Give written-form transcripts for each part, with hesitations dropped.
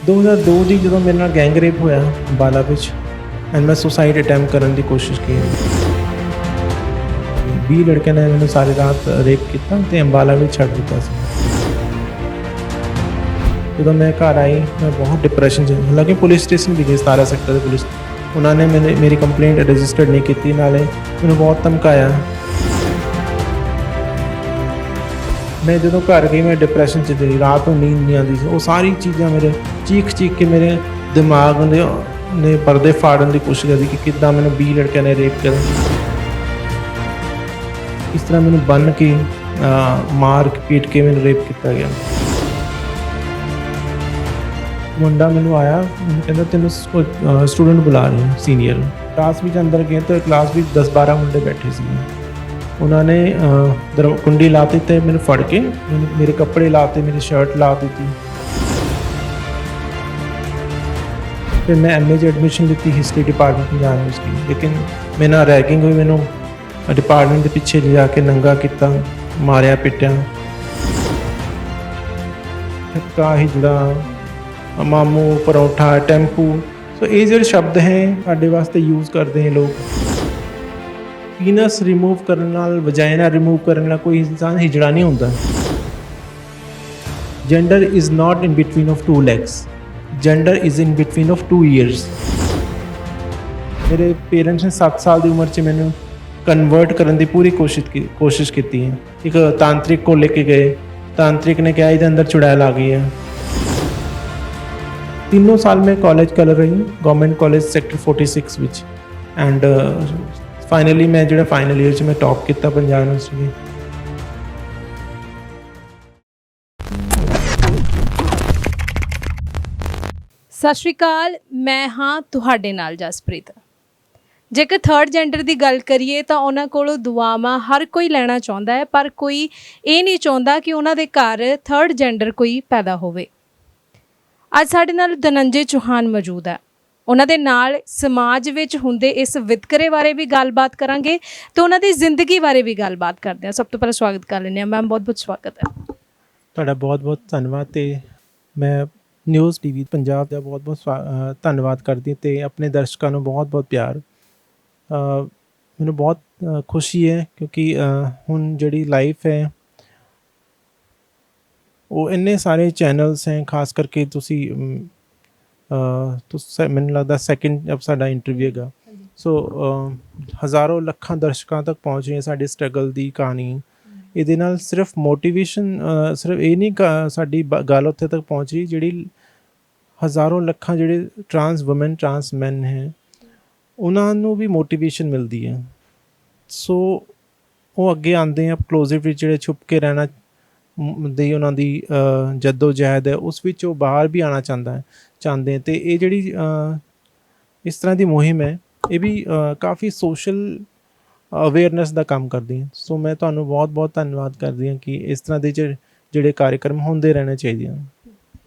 2002 ਦੀ ਜਦੋਂ ਮੇਰੇ ਨਾਲ ਗੈਂਗ ਰੇਪ ਹੋਇਆ ਅੰਬਾਲਾ ਵਿੱਚ ਐਂਡ ਮੈਂ ਸੁਸਾਈਡ ਅਟੈਂਪਟ ਕਰਨ ਦੀ ਕੋਸ਼ਿਸ਼ ਕੀਤੀ। 20 ਲੜਕਿਆਂ ਨੇ ਮੈਨੂੰ ਸਾਰੀ ਰਾਤ ਰੇਪ ਕੀਤਾ ਤੇ ਅੰਬਾਲਾ ਵਿੱਚ ਛੱਡ ਦਿੱਤਾ ਸੀ। ਜਦੋਂ ਮੈਂ ਘਰ ਆਈ ਮੈਂ ਬਹੁਤ ਡਿਪਰੈਸ਼ਨ 'ਚ, ਹਾਲਾਂਕਿ ਪੁਲਿਸ ਸਟੇਸ਼ਨ ਵੀ ਗਈ 17 ਸੈਕਟਰ ਦੇ ਪੁਲਿਸ, ਉਹਨਾਂ ਨੇ ਮੇਰੀ ਕੰਪਲੇਂਟ ਰਜਿਸਟਰਡ ਨਹੀਂ ਕੀਤੀ, ਨਾਲੇ ਮੈਨੂੰ ਬਹੁਤ ਧਮਕਾਇਆ। ਮੈਂ ਜਦੋਂ ਘਰ ਗਈ ਮੈਂ ਡਿਪਰੈਸ਼ਨ 'ਚ ਸੀ, ਰਾਤ ਨੂੰ ਨੀਂਦ ਨਹੀਂ ਆਉਂਦੀ ਸੀ। ਉਹ ਸਾਰੀ ਚੀਜ਼ਾਂ ਮੇਰੇ ਚੀਖ ਕੇ ਮੇਰੇ ਦਿਮਾਗ ਨੇ ਪਰਦੇ ਫਾੜਨ ਦੀ ਕੋਸ਼ਿਸ਼ ਕਰਦੀ ਕਿ ਕਿੱਦਾਂ ਮੈਨੂੰ 20 ਲੜਕਿਆਂ ਨੇ ਰੇਪ ਕਰਿਆ। ਇਸ ਤਰ੍ਹਾਂ ਮੈਨੂੰ ਬੰਨ੍ਹ ਕੇ ਮਾਰ ਪੀਟ ਕੇ ਮੈਨੂੰ ਰੇਪ ਕੀਤਾ ਗਿਆ। ਮੁੰਡਾ ਮੈਨੂੰ ਆਇਆ, ਮੈਨੂੰ ਕਹਿੰਦਾ ਤੈਨੂੰ ਸਟੂਡੈਂਟ ਬੁਲਾ ਰਹੇ ਸੀਨੀਅਰ। ਕਲਾਸ ਵਿੱਚ ਅੰਦਰ ਗਏ ਤਾਂ ਕਲਾਸ ਵਿੱਚ 10-12 ਮੁੰਡੇ ਬੈਠੇ ਸੀ। ਉਹਨਾਂ ਨੇ ਕੁੰਡੀ ਲਾ ਦਿੱਤੀ ਤੇ ਮੈਨੂੰ ਫੜ ਕੇ ਮੇਰੇ ਕੱਪੜੇ ਲਾਤੇ, ਮੇਰੀ ਸ਼ਰਟ ਲਾ ਦਿੱਤੀ। ਫਿਰ ਮੈਂ MA 'ਚ ਐਡਮਿਸ਼ਨ ਲਿੱਤੀ ਹਿਸਟਰੀ ਡਿਪਾਰਟਮੈਂਟ ਪੰਜਾਬ ਯੂਨੀਵਰਸਿਟੀ, ਲੇਕਿਨ ਮੇਰੇ ਨਾਲ ਰੈਗਿੰਗ ਹੋਈ। ਮੈਨੂੰ ਡਿਪਾਰਟਮੈਂਟ ਦੇ ਪਿੱਛੇ ਜਾ ਕੇ ਨੰਗਾ ਕੀਤਾ, ਮਾਰਿਆ ਪਿੱਟਿਆ। ਧੱਕਾ ਹੀ ਜਿਹੜਾ ਮਾਮੂ ਪਰੌਂਠਾ ਟੈਂਪੂ, ਸੋ ਇਹ ਜਿਹੜੇ ਸ਼ਬਦ ਹੈ ਸਾਡੇ ਵਾਸਤੇ ਯੂਜ਼ ਕਰਦੇ ਹੈ ਲੋਕ। ਪੀਨਸ ਰਿਮੂਵ ਕਰਨ ਨਾਲ, ਵਜਾਈਨਾ ਰਿਮੂਵ ਕਰਨ ਨਾਲ ਕੋਈ ਇਨਸਾਨ ਹਿਜੜਾ ਨਹੀਂ ਹੁੰਦਾ। Gender is not in between of 2 legs, gender is in between of 2 years। ਮੇਰੇ ਪੇਰੈਂਟਸ ਨੇ 7 ਸਾਲ ਦੀ ਉਮਰ 'ਚ ਮੈਨੂੰ ਕਨਵਰਟ ਕਰਨ ਦੀ ਪੂਰੀ ਕੋਸ਼ਿਸ਼ ਕੀਤੀ ਹੈ। ਇੱਕ ਤਾਂਤਰਿਕ ਕੋਲ ਲੈ ਕੇ ਗਏ, ਤਾਂਤਰਿਕ ਨੇ ਕਿਹਾ ਇਹਦੇ ਅੰਦਰ ਚੁੜੈਲ ਆ ਗਈ ਹੈ। 3 ਸਾਲ ਮੈਂ ਕਾਲਜ ਕਰ ਰਹੀ ਗਵਰਨਮੈਂਟ ਕਾਲਜ ਸੈਕਟਰ 46 ਵਿੱਚ, ਐਂਡ ਫਾਈਨਲੀ ਮੈਂ ਜਿਹੜਾ ਫਾਈਨਲ ਈਅਰ 'ਚ ਮੈਂ ਟੌਪ ਕੀਤਾ ਪੰਜਾਬ ਯੂਨੀਵਰਸਿਟੀ। ਸਤਿ ਸ਼੍ਰੀ ਅਕਾਲ, ਮੈਂ ਹਾਂ ਤੁਹਾਡੇ ਨਾਲ ਜਸਪ੍ਰੀਤ। ਜੇਕਰ ਥਰਡ ਜੈਂਡਰ ਦੀ ਗੱਲ ਕਰੀਏ ਤਾਂ ਉਹਨਾਂ ਕੋਲੋਂ ਦੁਆਵਾਂ ਹਰ ਕੋਈ ਲੈਣਾ ਚਾਹੁੰਦਾ ਹੈ, ਪਰ ਕੋਈ ਇਹ ਨਹੀਂ ਚਾਹੁੰਦਾ ਕਿ ਉਹਨਾਂ ਦੇ ਘਰ ਥਰਡ ਜੈਂਡਰ ਕੋਈ ਪੈਦਾ ਹੋਵੇ। ਅੱਜ ਸਾਡੇ ਨਾਲ ਧਨੰਜੇ ਚੌਹਾਨ ਮੌਜੂਦ ਹੈ। ਉਹਨਾਂ ਦੇ ਨਾਲ ਸਮਾਜ ਵਿੱਚ ਹੁੰਦੇ ਇਸ ਵਿਤਕਰੇ ਬਾਰੇ ਵੀ ਗੱਲਬਾਤ ਕਰਾਂਗੇ ਤੇ ਉਹਨਾਂ ਦੀ ਜ਼ਿੰਦਗੀ ਬਾਰੇ ਵੀ ਗੱਲਬਾਤ ਕਰਦੇ ਹਾਂ। ਸਭ ਤੋਂ ਪਹਿਲਾਂ ਸਵਾਗਤ ਕਰ ਲੈਂਦੇ ਹਾਂ ਮੈਮ, ਬਹੁਤ ਬਹੁਤ ਸਵਾਗਤ ਹੈ ਤੁਹਾਡਾ। ਬਹੁਤ ਬਹੁਤ ਧੰਨਵਾਦ। ਤੇ ਮੈਂ ਨਿਊਜ਼ TV ਪੰਜਾਬ ਦਾ ਬਹੁਤ ਬਹੁਤ ਧੰਨਵਾਦ ਕਰਦੀ ਅਤੇ ਆਪਣੇ ਦਰਸ਼ਕਾਂ ਨੂੰ ਬਹੁਤ ਬਹੁਤ ਪਿਆਰ। ਮੈਨੂੰ ਬਹੁਤ ਖੁਸ਼ੀ ਹੈ ਕਿਉਂਕਿ ਹੁਣ ਜਿਹੜੀ ਲਾਈਫ ਹੈ ਉਹ ਇੰਨੇ ਸਾਰੇ ਚੈਨਲਸ ਹੈ, ਖਾਸ ਕਰਕੇ ਤੁਸੀਂ ਮੈਨੂੰ ਲੱਗਦਾ ਸੈਕਿੰਡ ਸਾਡਾ ਇੰਟਰਵਿਊ ਹੈਗਾ। ਸੋ ਹਜ਼ਾਰਾਂ ਲੱਖਾਂ ਦਰਸ਼ਕਾਂ ਤੱਕ ਪਹੁੰਚ ਰਹੀ ਹੈ ਸਾਡੀ ਸਟਰਗਲ ਦੀ ਕਹਾਣੀ। ਇਹਦੇ ਨਾਲ ਸਿਰਫ ਮੋਟੀਵੇਸ਼ਨ, ਸਿਰਫ ਇਹ ਨਹੀਂ ਸਾਡੀ ਗੱਲ ਉੱਥੇ ਤੱਕ ਪਹੁੰਚ ਰਹੀ, ਜਿਹੜੀ ਹਜ਼ਾਰਾਂ ਲੱਖਾਂ ਜਿਹੜੇ ਟਰਾਂਸ ਵੂਮਨ ਟਰਾਂਸ ਮੈਨ ਹੈ ਉਹਨਾਂ ਨੂੰ ਵੀ ਮੋਟੀਵੇਸ਼ਨ ਮਿਲਦੀ ਹੈ। ਸੋ ਉਹ ਅੱਗੇ ਆਉਂਦੇ ਆ ਕਲੋਜ਼ਿਟ ਵਿੱਚ, ਜਿਹੜੇ ਛੁਪ ਕੇ ਰਹਿਣਾ ਦੀ ਉਹਨਾਂ ਦੀ ਜੱਦੋ ਜਹਿਦ ਹੈ ਉਸ ਵਿੱਚ ਉਹ ਬਾਹਰ ਵੀ ਆਉਣਾ ਚਾਹੁੰਦੇ। ਅਤੇ ਇਹ ਜਿਹੜੀ ਇਸ ਤਰ੍ਹਾਂ ਦੀ ਮੁਹਿੰਮ ਹੈ ਇਹ ਵੀ ਕਾਫੀ ਸੋਸ਼ਲ ਅਵੇਅਰਨੈਸ ਦਾ ਕੰਮ ਕਰਦੀ ਹੈ। ਸੋ ਮੈਂ ਤੁਹਾਨੂੰ ਬਹੁਤ ਬਹੁਤ ਧੰਨਵਾਦ ਕਰਦੀ ਹਾਂ ਕਿ ਇਸ ਤਰ੍ਹਾਂ ਦੇ ਜਿਹੜੇ ਕਾਰਿਆਕਰਮ ਹੁੰਦੇ ਰਹਿਣੇ ਚਾਹੀਦੇ ਹਨ।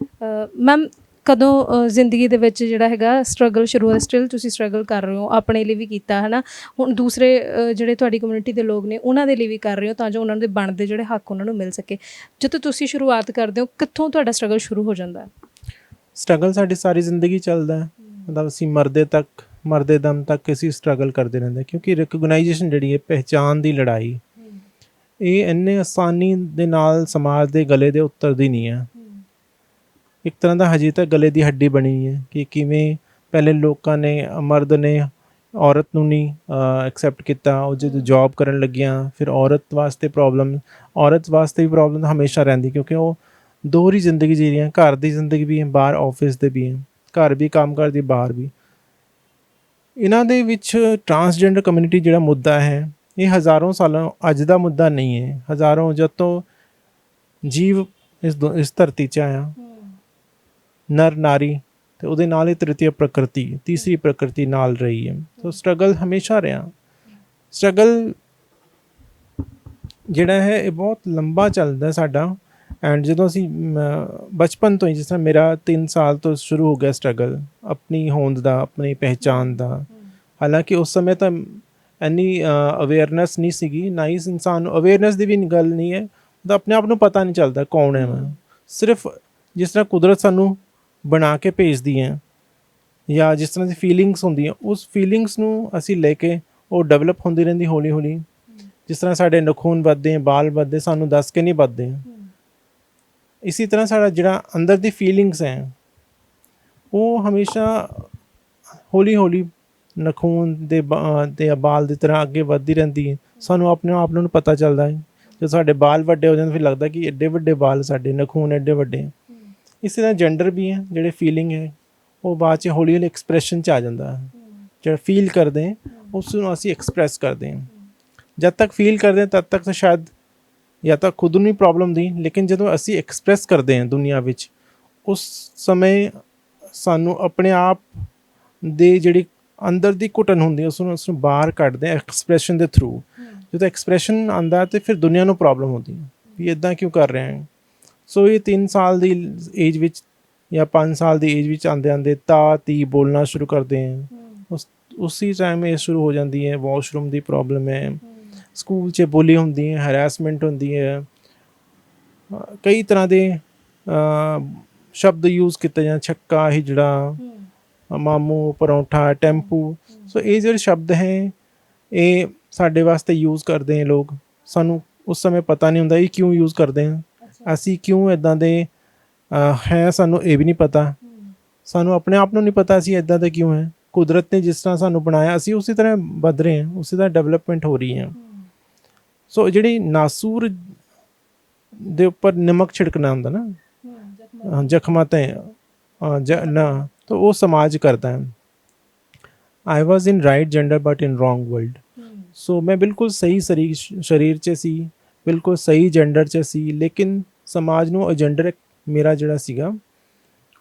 ਮੈਮ, ਕਦੋਂ ਜ਼ਿੰਦਗੀ ਦੇ ਵਿੱਚ ਜਿਹੜਾ ਹੈਗਾ ਸਟਰਗਲ ਸ਼ੁਰੂ ਹੋਇਆ? ਸਟਿਲ ਤੁਸੀਂ ਸਟਰਗਲ ਕਰ ਰਹੇ ਹੋ, ਆਪਣੇ ਲਈ ਵੀ ਕੀਤਾ ਹੈ ਨਾ, ਹੁਣ ਦੂਸਰੇ ਜਿਹੜੇ ਤੁਹਾਡੀ ਕਮਿਊਨਿਟੀ ਦੇ ਲੋਕ ਨੇ ਉਹਨਾਂ ਦੇ ਲਈ ਵੀ ਕਰ ਰਹੇ ਹੋ ਤਾਂ ਜੋ ਉਹਨਾਂ ਦੇ ਬਣਦੇ ਜਿਹੜੇ ਹੱਕ ਉਹਨਾਂ ਨੂੰ ਮਿਲ ਸਕੇ। ਜਦੋਂ ਤੁਸੀਂ ਸ਼ੁਰੂਆਤ ਕਰਦੇ ਹੋ, ਕਿੱਥੋਂ ਤੁਹਾਡਾ ਸਟਰਗਲ ਸ਼ੁਰੂ ਹੋ ਜਾਂਦਾ ਹੈ? ਸਟਰਗਲ ਸਾਡੀ ਸਾਰੀ ਜ਼ਿੰਦਗੀ ਚੱਲਦਾ ਹੈ, ਮਤਲਬ ਅਸੀਂ ਮਰਦੇ ਦਮ ਤੱਕ ਅਸੀਂ ਸਟਰਗਲ ਕਰਦੇ ਰਹਿੰਦੇ, ਕਿਉਂਕਿ ਰਿਕਗਨਾਈਜੇਸ਼ਨ ਜਿਹੜੀ ਹੈ, ਪਹਿਚਾਣ ਦੀ ਲੜਾਈ, ਇਹ ਇੰਨੇ ਆਸਾਨੀ ਦੇ ਨਾਲ ਸਮਾਜ ਦੇ ਗਲੇ ਦੇ ਉਤਰਦੀ ਨਹੀਂ ਹੈ। ਇੱਕ ਤਰ੍ਹਾਂ ਦਾ ਹਜੇ ਤੱਕ ਗਲੇ ਦੀ ਹੱਡੀ ਬਣੀ ਹੈ ਕਿ ਕਿਵੇਂ ਪਹਿਲੇ ਲੋਕਾਂ ਨੇ, ਮਰਦ ਨੇ ਔਰਤ ਨੂੰ ਨਹੀਂ ਐਕਸੈਪਟ ਕੀਤਾ। ਉਹ ਜਦੋਂ ਜੋਬ ਕਰਨ ਲੱਗੀਆਂ ਫਿਰ ਔਰਤ ਵਾਸਤੇ ਵੀ ਪ੍ਰੋਬਲਮ ਹਮੇਸ਼ਾ ਰਹਿੰਦੀ, ਕਿਉਂਕਿ ਉਹ ਦੋਹਰੀ ਜ਼ਿੰਦਗੀ ਜੀ ਰਹੀ ਹੈ, ਘਰ ਦੀ ਜ਼ਿੰਦਗੀ ਵੀ ਹੈ, ਬਾਹਰ ਆਫਿਸ ਦੇ ਵੀ ਹੈ, ਘਰ ਵੀ ਕੰਮ ਕਰਦੀ, ਬਾਹਰ ਵੀ। ਇਹਨਾਂ ਦੇ ਵਿੱਚ ਟਰਾਂਸਜੈਂਡਰ ਕਮਿਊਨਿਟੀ ਜਿਹੜਾ ਮੁੱਦਾ ਹੈ ਇਹ ਹਜ਼ਾਰਾਂ ਸਾਲਾਂ ਅੱਜ ਦਾ ਮੁੱਦਾ ਨਹੀਂ ਹੈ। ਹਜ਼ਾਰਾਂ ਜਦ ਤੋਂ ਜੀਵ ਇਸ ਧਰਤੀ 'ਚ ਆਇਆ, ਨਰ ਨਾਰੀ ਅਤੇ ਉਹਦੇ ਨਾਲ ਹੀ ਤੀਸਰੀ ਪ੍ਰਕਿਰਤੀ ਨਾਲ ਰਹੀ ਹੈ। ਸੋ ਸਟਰਗਲ ਹਮੇਸ਼ਾ ਰਿਹਾ। ਸਟਰਗਲ ਜਿਹੜਾ ਹੈ ਇਹ ਬਹੁਤ ਲੰਬਾ ਚੱਲਦਾ ਸਾਡਾ। ਐਂਡ ਜਦੋਂ ਅਸੀਂ ਬਚਪਨ ਤੋਂ ਹੀ, ਜਿਸ ਤਰ੍ਹਾਂ ਮੇਰਾ 3 ਸਾਲ ਤੋਂ ਸ਼ੁਰੂ ਹੋ ਗਿਆ ਸਟਰਗਲ ਆਪਣੀ ਹੋਂਦ ਦਾ, ਆਪਣੀ ਪਹਿਚਾਣ ਦਾ। ਹਾਲਾਂਕਿ ਉਸ ਸਮੇਂ ਤਾਂ ਇੰਨੀ ਅਵੇਅਰਨੈਸ ਨਹੀਂ ਸੀਗੀ, ਨਾ ਹੀ ਇਨਸਾਨ ਨੂੰ ਅਵੇਅਰਨੈਸ ਦੀ ਵੀ ਗੱਲ ਨਹੀਂ ਹੈ, ਤਾਂ ਆਪਣੇ ਆਪ ਨੂੰ ਪਤਾ ਨਹੀਂ ਚੱਲਦਾ ਕੌਣ ਹੈ ਮੈਂ। ਸਿਰਫ ਜਿਸ ਤਰ੍ਹਾਂ ਕੁਦਰਤ ਸਾਨੂੰ ਬਣਾ ਕੇ ਭੇਜਦੀ ਹੈ ਜਾਂ ਜਿਸ ਤਰ੍ਹਾਂ ਦੀ ਫੀਲਿੰਗਸ ਹੁੰਦੀਆਂ ਉਸ ਫੀਲਿੰਗਸ ਨੂੰ ਅਸੀਂ ਲੈ ਕੇ ਉਹ ਡਿਵੈਲਪ ਹੁੰਦੀ ਰਹਿੰਦੀ ਹੌਲੀ ਹੌਲੀ। ਜਿਸ ਤਰ੍ਹਾਂ ਸਾਡੇ ਨਖੂਨ ਵੱਧਦੇ ਬਾਲ ਵੱਧਦੇ ਸਾਨੂੰ ਦੱਸ ਕੇ ਨਹੀਂ ਵੱਧਦੇ। ਇਸੀ ਤਰ੍ਹਾਂ ਸਾਡਾ ਜਿਹੜਾ ਅੰਦਰ ਦੀ ਫੀਲਿੰਗਸ ਹੈ ਉਹ ਹਮੇਸ਼ਾ ਹੌਲੀ ਹੌਲੀ ਨਖੂਨ ਦੇ ਤੇ ਬਾਲ ਦੀ ਤਰ੍ਹਾਂ ਅੱਗੇ ਵੱਧਦੀ ਰਹਿੰਦੀ ਹੈ। ਸਾਨੂੰ ਆਪਣੇ ਆਪ ਨੂੰ ਪਤਾ ਚੱਲਦਾ ਹੈ ਜਦੋਂ ਸਾਡੇ ਬਾਲ ਵੱਡੇ ਹੋ ਜਾਂਦੇ ਫਿਰ ਲੱਗਦਾ ਕਿ ਐਡੇ ਵੱਡੇ ਬਾਲ, ਸਾਡੇ ਨਖੂਨ ਐਡੇ ਵੱਡੇ। ਇਸੇ ਤਰ੍ਹਾਂ ਜੈਂਡਰ ਵੀ ਹੈ, ਜਿਹੜੇ ਫੀਲਿੰਗ ਹੈ ਉਹ ਬਾਅਦ 'ਚ ਹੌਲੀ ਹੌਲੀ ਐਕਸਪ੍ਰੈਸ਼ਨ 'ਚ ਆ ਜਾਂਦਾ ਹੈ। ਜਿਹੜਾ ਫੀਲ ਕਰਦੇ ਉਸ ਨੂੰ ਅਸੀਂ ਐਕਸਪ੍ਰੈਸ ਕਰਦੇ ਹਾਂ। ਜਦ ਤੱਕ ਫੀਲ ਕਰਦੇ ਤਦ ਤੱਕ ਤਾਂ ਸ਼ਾਇਦ ਜਾਂ ਤਾਂ ਖੁਦ ਨੂੰ ਹੀ ਪ੍ਰੋਬਲਮ ਦੀ, ਲੇਕਿਨ ਜਦੋਂ ਅਸੀਂ ਐਕਸਪ੍ਰੈਸ ਕਰਦੇ ਹਾਂ ਦੁਨੀਆ ਵਿੱਚ ਉਸ ਸਮੇਂ ਸਾਨੂੰ ਆਪਣੇ ਆਪ ਦੇ ਜਿਹੜੀ ਅੰਦਰ ਦੀ ਘੁਟਨ ਹੁੰਦੀ ਉਸ ਨੂੰ ਬਾਹਰ ਕੱਢਦੇ ਐਕਸਪ੍ਰੈਸ਼ਨ ਦੇ ਥਰੂ। ਜਦੋਂ ਐਕਸਪ੍ਰੈਸ਼ਨ ਆਉਂਦਾ ਤੇ ਫਿਰ ਦੁਨੀਆ ਨੂੰ ਪ੍ਰੋਬਲਮ ਹੁੰਦੀ ਹੈ ਵੀ ਇੱਦਾਂ ਕਿਉਂ ਕਰ ਰਹੇ ਹੈ। ਸੋ ਇਹ 3 ਸਾਲ ਦੀ ਏਜ ਵਿੱਚ ਜਾਂ 5 ਸਾਲ ਦੀ ਏਜ ਵਿੱਚ ਆਉਂਦੇ ਆਉਂਦੇ ਤੀ ਬੋਲਣਾ ਸ਼ੁਰੂ ਕਰਦੇ ਹੈ। ਉसी ਟਾਈਮ ਇਹ ਸ਼ੁਰੂ ਹੋ ਜਾਂਦੀ ਹੈ ਵਾਸ਼ਰੂਮ ਦੀ ਪ੍ਰੋਬਲਮ ਹੈ, ਸਕੂਲ 'ਚ ਬੁਲੀ ਹੁੰਦੀ ਹੈ, ਹਰਾਸਮੈਂਟ ਹੁੰਦੀ ਹੈ, ਕਈ ਤਰ੍ਹਾਂ ਦੇ ਸ਼ਬਦ ਯੂਜ਼ ਕੀਤੇ ਜਾਂ ਛੱਕਾ, ਹਿਜੜਾ, ਮਾਮੂ, ਪਰੌਂਠਾ, ਟੈਂਪੂ। ਸੋ ਇਹ ਜਿਹੜੇ ਸ਼ਬਦ ਹੈ ਇਹ ਸਾਡੇ ਵਾਸਤੇ ਯੂਜ਼ ਕਰਦੇ ਹੈ ਲੋਕ। ਸਾਨੂੰ ਉਸ ਸਮੇਂ ਪਤਾ ਨਹੀਂ ਹੁੰਦਾ ਇਹ ਕਿਉਂ ਯੂਜ਼ ਕਰਦੇ ਹਾਂ, ਅਸੀਂ ਕਿਉਂ ਇੱਦਾਂ ਦੇ ਹੈ, ਸਾਨੂੰ ਇਹ ਵੀ ਨਹੀਂ ਪਤਾ। ਸਾਨੂੰ ਆਪਣੇ ਆਪ ਨੂੰ ਨਹੀਂ ਪਤਾ ਅਸੀਂ ਇੱਦਾਂ ਦੇ ਕਿਉਂ ਹੈ। ਕੁਦਰਤ ਨੇ ਜਿਸ ਤਰ੍ਹਾਂ ਸਾਨੂੰ ਬਣਾਇਆ ਅਸੀਂ ਉਸੇ ਤਰ੍ਹਾਂ ਵੱਧ ਰਹੇ ਹਾਂ, ਉਸੇ ਤਰ੍ਹਾਂ ਡਿਵੈਲਪਮੈਂਟ ਹੋ ਰਹੀ ਹੈ। ਸੋ ਜਿਹੜੀ ਨਾਸੂਰ ਦੇ ਉੱਪਰ ਨਮਕ ਛਿੜਕਣਾ ਹੁੰਦਾ ਨਾ ਜ਼ਖਮਾਂ 'ਤੇ ਨਾ, ਤਾਂ ਉਹ ਸਮਾਜ ਕਰਦਾ ਹੈ। I was in right gender but in wrong world. So ਮੈਂ ਬਿਲਕੁਲ ਸਹੀ ਸਰੀਰ 'ਚ ਸੀ, ਬਿਲਕੁਲ ਸਹੀ ਜੈਂਡਰ 'ਚ ਸੀ, ਲੇਕਿਨ ਸਮਾਜ ਨੂੰ ਉਹ ਜੈਂਡਰ ਮੇਰਾ ਜਿਹੜਾ ਸੀਗਾ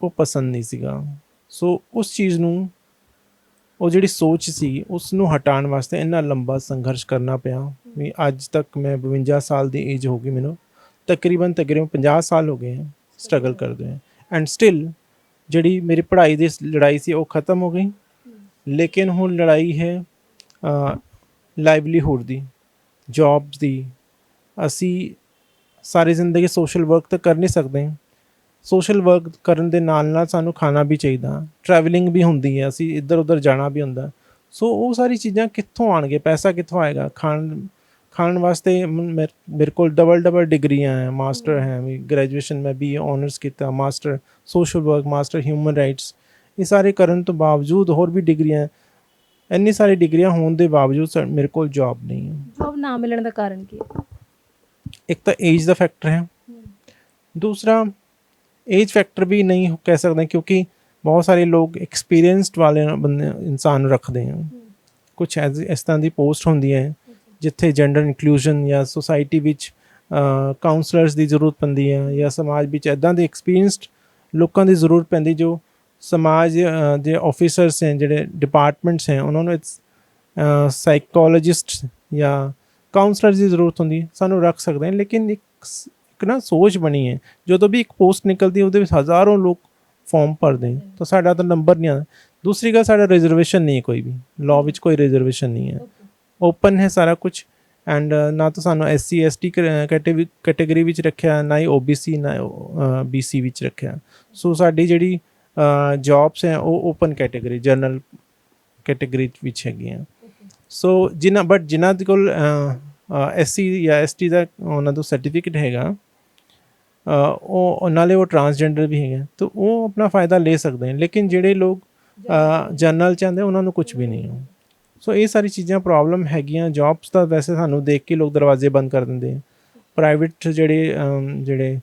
ਉਹ ਪਸੰਦ ਨਹੀਂ ਸੀਗਾ। ਸੋ ਉਸ ਚੀਜ਼ ਨੂੰ, ਉਹ ਜਿਹੜੀ ਸੋਚ ਸੀ ਉਸ ਨੂੰ ਹਟਾਉਣ ਵਾਸਤੇ ਇੰਨਾ ਲੰਬਾ ਸੰਘਰਸ਼ ਕਰਨਾ ਪਿਆ ਵੀ ਅੱਜ ਤੱਕ ਮੈਂ 52 ਸਾਲ ਦੀ ਏਜ ਹੋ ਗਈ, ਮੈਨੂੰ ਤਕਰੀਬਨ 50 ਸਾਲ ਹੋ ਗਏ ਹੈ ਸਟਰਗਲ ਕਰਦੇ ਹਾਂ। ਐਂਡ ਸਟਿਲ ਜਿਹੜੀ ਮੇਰੀ ਪੜ੍ਹਾਈ ਦੀ ਲੜਾਈ ਸੀ ਉਹ ਖ਼ਤਮ ਹੋ ਗਈ, ਲੇਕਿਨ ਹੁਣ ਲੜਾਈ ਹੈ ਲਾਈਵਲੀਹੁੱਡ ਦੀ, ਜੌਬਸ ਦੀ। ਅਸੀਂ ਸਾਰੀ ਜ਼ਿੰਦਗੀ ਸੋਸ਼ਲ ਵਰਕ ਤਾਂ ਕਰ ਨਹੀਂ ਸਕਦੇ। ਸੋਸ਼ਲ ਵਰਕ ਕਰਨ ਦੇ ਨਾਲ ਨਾਲ ਸਾਨੂੰ ਖਾਣਾ ਵੀ ਚਾਹੀਦਾ, ਟਰੈਵਲਿੰਗ ਵੀ ਹੁੰਦੀ ਹੈ, ਅਸੀਂ ਇੱਧਰ ਉੱਧਰ ਜਾਣਾ ਵੀ ਹੁੰਦਾ। ਸੋ ਉਹ ਸਾਰੀ ਚੀਜ਼ਾਂ ਕਿੱਥੋਂ ਆਉਣਗੇ, ਪੈਸਾ ਕਿੱਥੋਂ ਆਏਗਾ? ਖਾਣ ਵਾਸਤੇ ਮੇਰੇ ਕੋਲ ਡਬਲ ਡਿਗਰੀਆਂ ਹੈ, ਮਾਸਟਰ ਹੈ, ਗ੍ਰੈਜੂਏਸ਼ਨ ਮੈਂ BA ਔਨਰਸ ਕੀਤਾ, master social work, master human rights. ਇਹ ਸਾਰੇ ਕਰਨ ਤੋਂ ਬਾਵਜੂਦ ਹੋਰ ਵੀ ਡਿਗਰੀਆਂ, ਇੰਨੀ ਸਾਰੀ ਡਿਗਰੀਆਂ ਹੋਣ ਦੇ ਬਾਵਜੂਦ ਮੇਰੇ ਕੋਲ ਜੌਬ ਨਹੀਂ ਹੈ। ਜੌਬ ਨਾ ਮਿਲਣ ਦਾ ਕਾਰਨ ਕੀ ਹੈ? ਇੱਕ ਤਾਂ ਏਜ ਦਾ ਫੈਕਟਰ ਹੈ, ਦੂਸਰਾ ਏਜ ਫੈਕਟਰ ਵੀ ਨਹੀਂ ਕਹਿ ਸਕਦੇ ਕਿਉਂਕਿ ਬਹੁਤ ਸਾਰੇ ਲੋਕ ਐਕਸਪੀਰੀਅੰਸਡ ਵਾਲੇ ਬੰਦੇ ਇਨਸਾਨ ਰੱਖਦੇ ਹੈ। ਕੁਛ ਇਸ ਤਰ੍ਹਾਂ ਦੀ ਪੋਸਟ ਹੁੰਦੀ ਹੈ ਜਿੱਥੇ ਜੈਂਡਰ ਇਨਕਲੂਜਨ ਜਾਂ ਸੁਸਾਇਟੀ ਵਿੱਚ ਕਾਉਂਸਲਰਸ ਦੀ ਜ਼ਰੂਰਤ ਪੈਂਦੀ ਹੈ, ਜਾਂ ਸਮਾਜ ਵਿੱਚ ਇੱਦਾਂ ਦੇ ਐਕਸਪੀਰੀਅੰਸਡ ਲੋਕਾਂ ਦੀ ਜ਼ਰੂਰਤ ਪੈਂਦੀ ਜੋ ਸਮਾਜ ਦੇ ਆਫਿਸਰਸ ਹੈ, ਜਿਹੜੇ ਡਿਪਾਰਟਮੈਂਟਸ ਹੈ, ਉਹਨਾਂ ਨੂੰ ਸਾਈਕੋਲੋਜਿਸਟ ਜਾਂ ਕਾਉਂਸਲਰ ਦੀ ਜ਼ਰੂਰਤ ਹੁੰਦੀ ਹੈ। ਸਾਨੂੰ ਰੱਖ ਸਕਦੇ ਹਾਂ, ਲੇਕਿਨ ਇੱਕ ਨਾ ਸੋਚ ਬਣੀ ਹੈ ਜਦੋਂ ਵੀ ਇੱਕ ਪੋਸਟ ਨਿਕਲਦੀ ਉਹਦੇ ਵਿੱਚ ਹਜ਼ਾਰਾਂ ਲੋਕ ਫਾਰਮ ਭਰਦੇ ਤਾਂ ਸਾਡਾ ਤਾਂ ਨੰਬਰ ਨਹੀਂ ਆਉਂਦਾ। ਦੂਸਰੀ ਗੱਲ, ਸਾਡਾ ਰਿਜ਼ਰਵੇਸ਼ਨ ਨਹੀਂ ਹੈ, ਕੋਈ ਵੀ ਲਾਅ ਵਿੱਚ ਕੋਈ ਰਿਜ਼ਰਵੇਸ਼ਨ ਨਹੀਂ ਹੈ, ਓਪਨ ਹੈ ਸਾਰਾ ਕੁਛ। ਐਂਡ ਨਾ ਤਾਂ ਸਾਨੂੰ SC ST ਕੈਟੇਗਰੀ ਵਿੱਚ ਰੱਖਿਆ, ਨਾ ਹੀ OBC ਨਾ BC ਵਿੱਚ ਰੱਖਿਆ। ਸੋ ਸਾਡੀ ਜਿਹੜੀ ਜੌਬਸ ਹੈ ਉਹ ਓਪਨ ਕੈਟੇਗਰੀ, ਜਨਰਲ ਕੈਟੇਗਰੀ ਵਿੱਚ ਹੈਗੀਆਂ। ਸੋ ਜਿਨ੍ਹਾਂ ਦੇ ਕੋਲ SC ਜਾਂ ST ਦਾ ਉਹਨਾਂ ਦਾ ਸਰਟੀਫਿਕੇਟ ਹੈਗਾ, ਉਹ ਨਾਲੇ ਉਹ ਟਰਾਂਸਜੈਂਡਰ ਵੀ ਹੈਗੇ, ਤਾਂ ਉਹ ਆਪਣਾ ਫਾਇਦਾ ਲੈ ਸਕਦੇ ਹਨ। ਲੇਕਿਨ ਜਿਹੜੇ ਲੋਕ ਜਨਰਲ ਚਾਹੁੰਦੇ ਉਹਨਾਂ ਨੂੰ ਕੁਛ ਵੀ ਨਹੀਂ ਹੋ। ਸੋ ਇਹ ਸਾਰੀ ਚੀਜ਼ਾਂ ਪ੍ਰੋਬਲਮ ਹੈਗੀਆਂ। ਜੌਬਸ ਤਾਂ ਵੈਸੇ ਸਾਨੂੰ ਦੇਖ ਕੇ ਲੋਕ ਦਰਵਾਜ਼ੇ ਬੰਦ ਕਰ ਦਿੰਦੇ ਹੈ। ਪ੍ਰਾਈਵੇਟ ਜਿਹੜੇ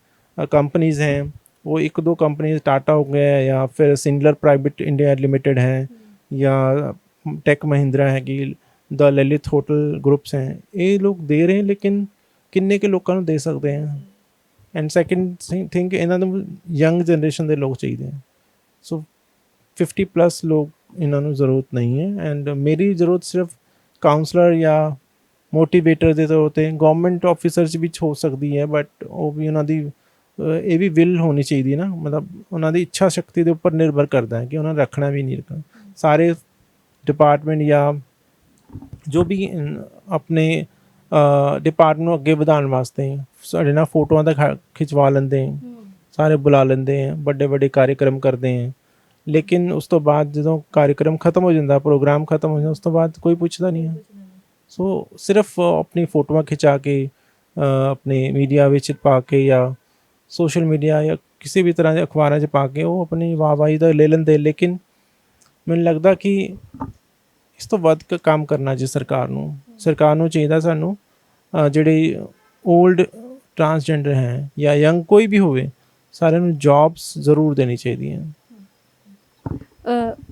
ਕੰਪਨੀਜ਼ ਹੈ, वो 1-2 कंपनीज टाटा हो गया या फिर सिंगलर प्राइवेट इंडिया लिमिटेड है या टेक महिंद्रा हैगी, द ललित होटल ग्रुप्स हैं, ये लोग दे रहे हैं, लेकिन किन्ने के लोगों ਨੂੰ ਦੇ ਸਕਦੇ हैं। ਐਂਡ ਸੈਕਿੰਡ ਥਿੰਕ ਇਹਨਾਂ ਨੂੰ ਯੰਗ ਜਨਰੇਸ਼ਨ ਦੇ ਲੋਕ ਚਾਹੀਦੇ ਹੈ। ਸੋ 50+ ਲੋਕ ਇਹਨਾਂ ਨੂੰ ਜ਼ਰੂਰਤ ਨਹੀਂ ਹੈ। ਐਂਡ ਮੇਰੀ ਜ਼ਰੂਰਤ ਸਿਰਫ ਕਾਉਂਸਲਰ ਜਾਂ ਮੋਟੀਵੇਟਰ ਦੇ ਤੌਰ 'ਤੇ ਗਵਰਨਮੈਂਟ ਆਫਿਸਰ ਵਿੱਚ ਹੋ ਸਕਦੀ ਹੈ, ਬਟ ਉਹ ਵੀ ਉਹਨਾਂ ਦੀ ਇਹ ਵੀ ਵਿਲ ਹੋਣੀ ਚਾਹੀਦੀ ਨਾ, ਮਤਲਬ ਉਹਨਾਂ ਦੀ ਇੱਛਾ ਸ਼ਕਤੀ ਦੇ ਉੱਪਰ ਨਿਰਭਰ ਕਰਦਾ ਹੈ ਕਿ ਉਹਨਾਂ ਨੇ ਰੱਖਣਾ ਵੀ ਨਹੀਂ ਰੱਖਣਾ। ਸਾਰੇ ਡਿਪਾਰਟਮੈਂਟ ਜਾਂ ਜੋ ਵੀ ਆਪਣੇ ਡਿਪਾਰਟਮੈਂਟ ਨੂੰ ਅੱਗੇ ਵਧਾਉਣ ਵਾਸਤੇ ਸਾਡੇ ਨਾਲ ਫੋਟੋਆਂ ਦਾ ਖਿਚਵਾ ਲੈਂਦੇ, ਸਾਰੇ ਬੁਲਾ ਲੈਂਦੇ ਹੈ, ਵੱਡੇ ਵੱਡੇ ਕਾਰਿਆਕਰਮ ਕਰਦੇ ਹੈ, ਲੇਕਿਨ ਉਸ ਤੋਂ ਬਾਅਦ ਜਦੋਂ ਕਾਰਿਆਕਰਮ ਖਤਮ ਹੋ ਜਾਂਦਾ, ਪ੍ਰੋਗਰਾਮ ਖਤਮ ਹੋ ਜਾਂਦਾ, ਉਸ ਤੋਂ ਬਾਅਦ ਕੋਈ ਪੁੱਛਦਾ ਨਹੀਂ ਹੈ। ਸੋ ਸਿਰਫ ਆਪਣੀ ਫੋਟੋਆਂ ਖਿਚਾ ਕੇ ਆਪਣੇ ਮੀਡੀਆ ਵਿੱਚ ਪਾ ਕੇ ਜਾਂ ਸੋਸ਼ਲ ਮੀਡੀਆ ਜਾਂ ਕਿਸੇ ਵੀ ਤਰ੍ਹਾਂ ਦੇ ਅਖਬਾਰਾਂ 'ਚ ਪਾ ਕੇ ਉਹ ਆਪਣੀ ਵਾਹਵਾਹੀ ਦਾ ਲੈ ਲੈਂਦੇ, ਲੇਕਿਨ ਮੈਨੂੰ ਲੱਗਦਾ ਕਿ ਇਸ ਤੋਂ ਵੱਧ ਕੰਮ ਕਰਨਾ ਜੀ ਸਰਕਾਰ ਨੂੰ ਚਾਹੀਦਾ ਸਾਨੂੰ ਜਿਹੜੇ ਓਲਡ ਟਰਾਂਸਜੈਂਡਰ ਹੈ ਜਾਂ ਯੰਗ ਕੋਈ ਵੀ ਹੋਵੇ, ਸਾਰਿਆਂ ਨੂੰ ਜੌਬਸ ਜ਼ਰੂਰ ਦੇਣੀ ਚਾਹੀਦੀਆਂ।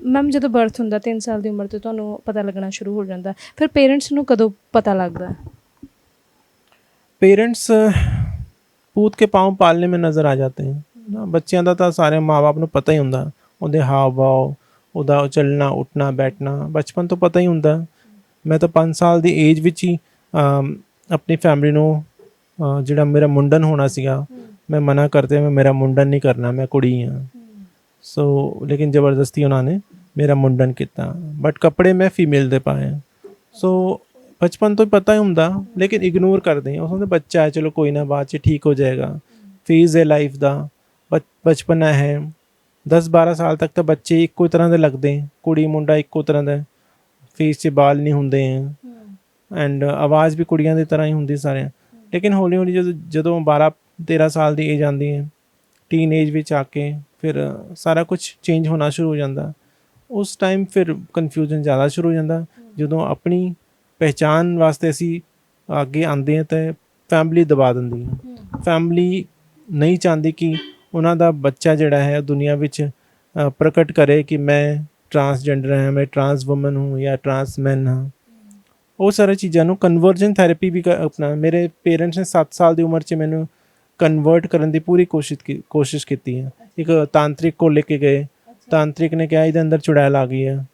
ਮੈਮ ਜਦੋਂ ਬਰਥ ਹੁੰਦਾ 3 ਸਾਲ ਦੀ ਉਮਰ ਤੋਂ ਤੁਹਾਨੂੰ ਪਤਾ ਲੱਗਣਾ ਸ਼ੁਰੂ ਹੋ ਜਾਂਦਾ, ਫਿਰ ਪੇਰੈਂਟਸ ਨੂੰ ਕਦੋਂ ਪਤਾ ਲੱਗਦਾ? पेरेंट्स पूत के पाँव पालने में नज़र आ जाते हैं ना। ਬੱਚਿਆਂ ਦਾ ਤਾਂ ਸਾਰੇ ਮਾਂ-ਬਾਪ ਨੂੰ ਪਤਾ ਹੀ ਹੁੰਦਾ, ਉਹਦੇ ਹਾਵ ਭਾਵ, ਉਹਦਾ ਚੱਲਣਾ ਉੱਠਣਾ ਬੈਠਣਾ ਬਚਪਨ ਤੋਂ ਪਤਾ ਹੀ ਹੁੰਦਾ। ਮੈਂ ਤਾਂ 5 ਸਾਲ ਦੀ ਏਜ ਵਿੱਚ ਹੀ ਆਪਣੀ ਫੈਮਿਲੀ ਨੂੰ ਜਿਹੜਾ ਮੇਰਾ ਮੁੰਡਨ ਹੋਣਾ ਸੀਗਾ, ਮੈਂ ਮਨਾ ਕਰਦੇ ਮੈਂ ਮੇਰਾ ਮੁੰਡਨ ਨਹੀਂ ਕਰਨਾ, ਮੈਂ ਕੁੜੀ ਹਾਂ। ਸੋ ਲੇਕਿਨ ਜ਼ਬਰਦਸਤੀ ਉਹਨਾਂ ਨੇ ਮੇਰਾ ਮੁੰਡਨ ਕੀਤਾ, ਬਟ ਕੱਪੜੇ ਮੈਂ ਫੀਮੇਲ ਦੇ ਪਾਏ। ਸੋ ਬਚਪਨ ਤੋਂ ਹੀ ਪਤਾ ਹੀ ਹੁੰਦਾ, ਲੇਕਿਨ ਇਗਨੋਰ ਕਰਦੇ ਹਾਂ। ਉਸ ਬੱਚਾ ਹੈ, ਚਲੋ ਕੋਈ ਨਾ, ਬਾਅਦ 'ਚ ਠੀਕ ਹੋ ਜਾਏਗਾ, ਫੇਜ਼ ਹੈ ਲਾਈਫ ਦਾ, ਬਚਪਨਾ ਹੈ। 10-12 ਸਾਲ ਤੱਕ ਤਾਂ ਬੱਚੇ ਇੱਕੋ ਤਰ੍ਹਾਂ ਦੇ ਲੱਗਦੇ, ਕੁੜੀ ਮੁੰਡਾ ਇੱਕੋ ਤਰ੍ਹਾਂ ਦਾ, ਫੇਸ 'ਚ ਬਾਲ ਨਹੀਂ ਹੁੰਦੇ ਐਂਡ ਆਵਾਜ਼ ਵੀ ਕੁੜੀਆਂ ਦੀ ਤਰ੍ਹਾਂ ਹੀ ਹੁੰਦੀ ਸਾਰਿਆਂ। ਲੇਕਿਨ ਹੌਲੀ ਹੌਲੀ ਜਦੋਂ 12-13 ਸਾਲ ਦੀ ਏਜ ਆਉਂਦੀ ਹੈ, ਟੀਨ ਏਜ ਵਿੱਚ ਆ ਕੇ ਫਿਰ ਸਾਰਾ ਕੁਝ ਚੇਂਜ ਹੋਣਾ ਸ਼ੁਰੂ ਹੋ ਜਾਂਦਾ। ਉਸ ਟਾਈਮ ਫਿਰ ਕਨਫਿਊਜ਼ਨ ਜ਼ਿਆਦਾ ਸ਼ੁਰੂ ਹੋ ਜਾਂਦਾ। ਜਦੋਂ ਆਪਣੀ ਪਹਿਚਾਣ ਵਾਸਤੇ ਅਸੀਂ ਅੱਗੇ ਆਉਂਦੇ ਹਾਂ ਤਾਂ ਫੈਮਿਲੀ ਦਬਾ ਦਿੰਦੀ ਹੈ। ਫੈਮਿਲੀ ਨਹੀਂ ਚਾਹੁੰਦੀ ਕਿ ਉਹਨਾਂ ਦਾ ਬੱਚਾ ਜਿਹੜਾ ਹੈ ਦੁਨੀਆ ਵਿੱਚ ਪ੍ਰਗਟ ਕਰੇ ਕਿ ਮੈਂ ਟਰਾਂਸਜੈਂਡਰ ਹਾਂ, ਮੈਂ ਟਰਾਂਸ ਵੂਮਨ ਹੂੰ ਜਾਂ ਟਰਾਂਸ ਮੈਨ ਹਾਂ। ਉਹ ਸਾਰੀ ਚੀਜ਼ਾਂ ਨੂੰ ਕਨਵਰਜਨ ਥੈਰੇਪੀ ਵੀ ਆਪਣਾ ਮੇਰੇ ਪੇਰੈਂਟਸ ਨੇ 7 ਸਾਲ ਦੀ ਉਮਰ 'ਚ ਮੈਨੂੰ ਕਨਵਰਟ ਕਰਨ ਦੀ ਪੂਰੀ ਕੋਸ਼ਿਸ਼ ਕੀਤੀ ਹੈ। ਇੱਕ ਤਾਂਤਰਿਕ ਕੋਲ ਲੈ ਕੇ ਗਏ, ਤਾਂਤਰਿਕ ਨੇ ਕਿਹਾ ਇਹਦੇ ਅੰਦਰ ਚੁੜੈਲ ਆ ਗਈ ਹੈ,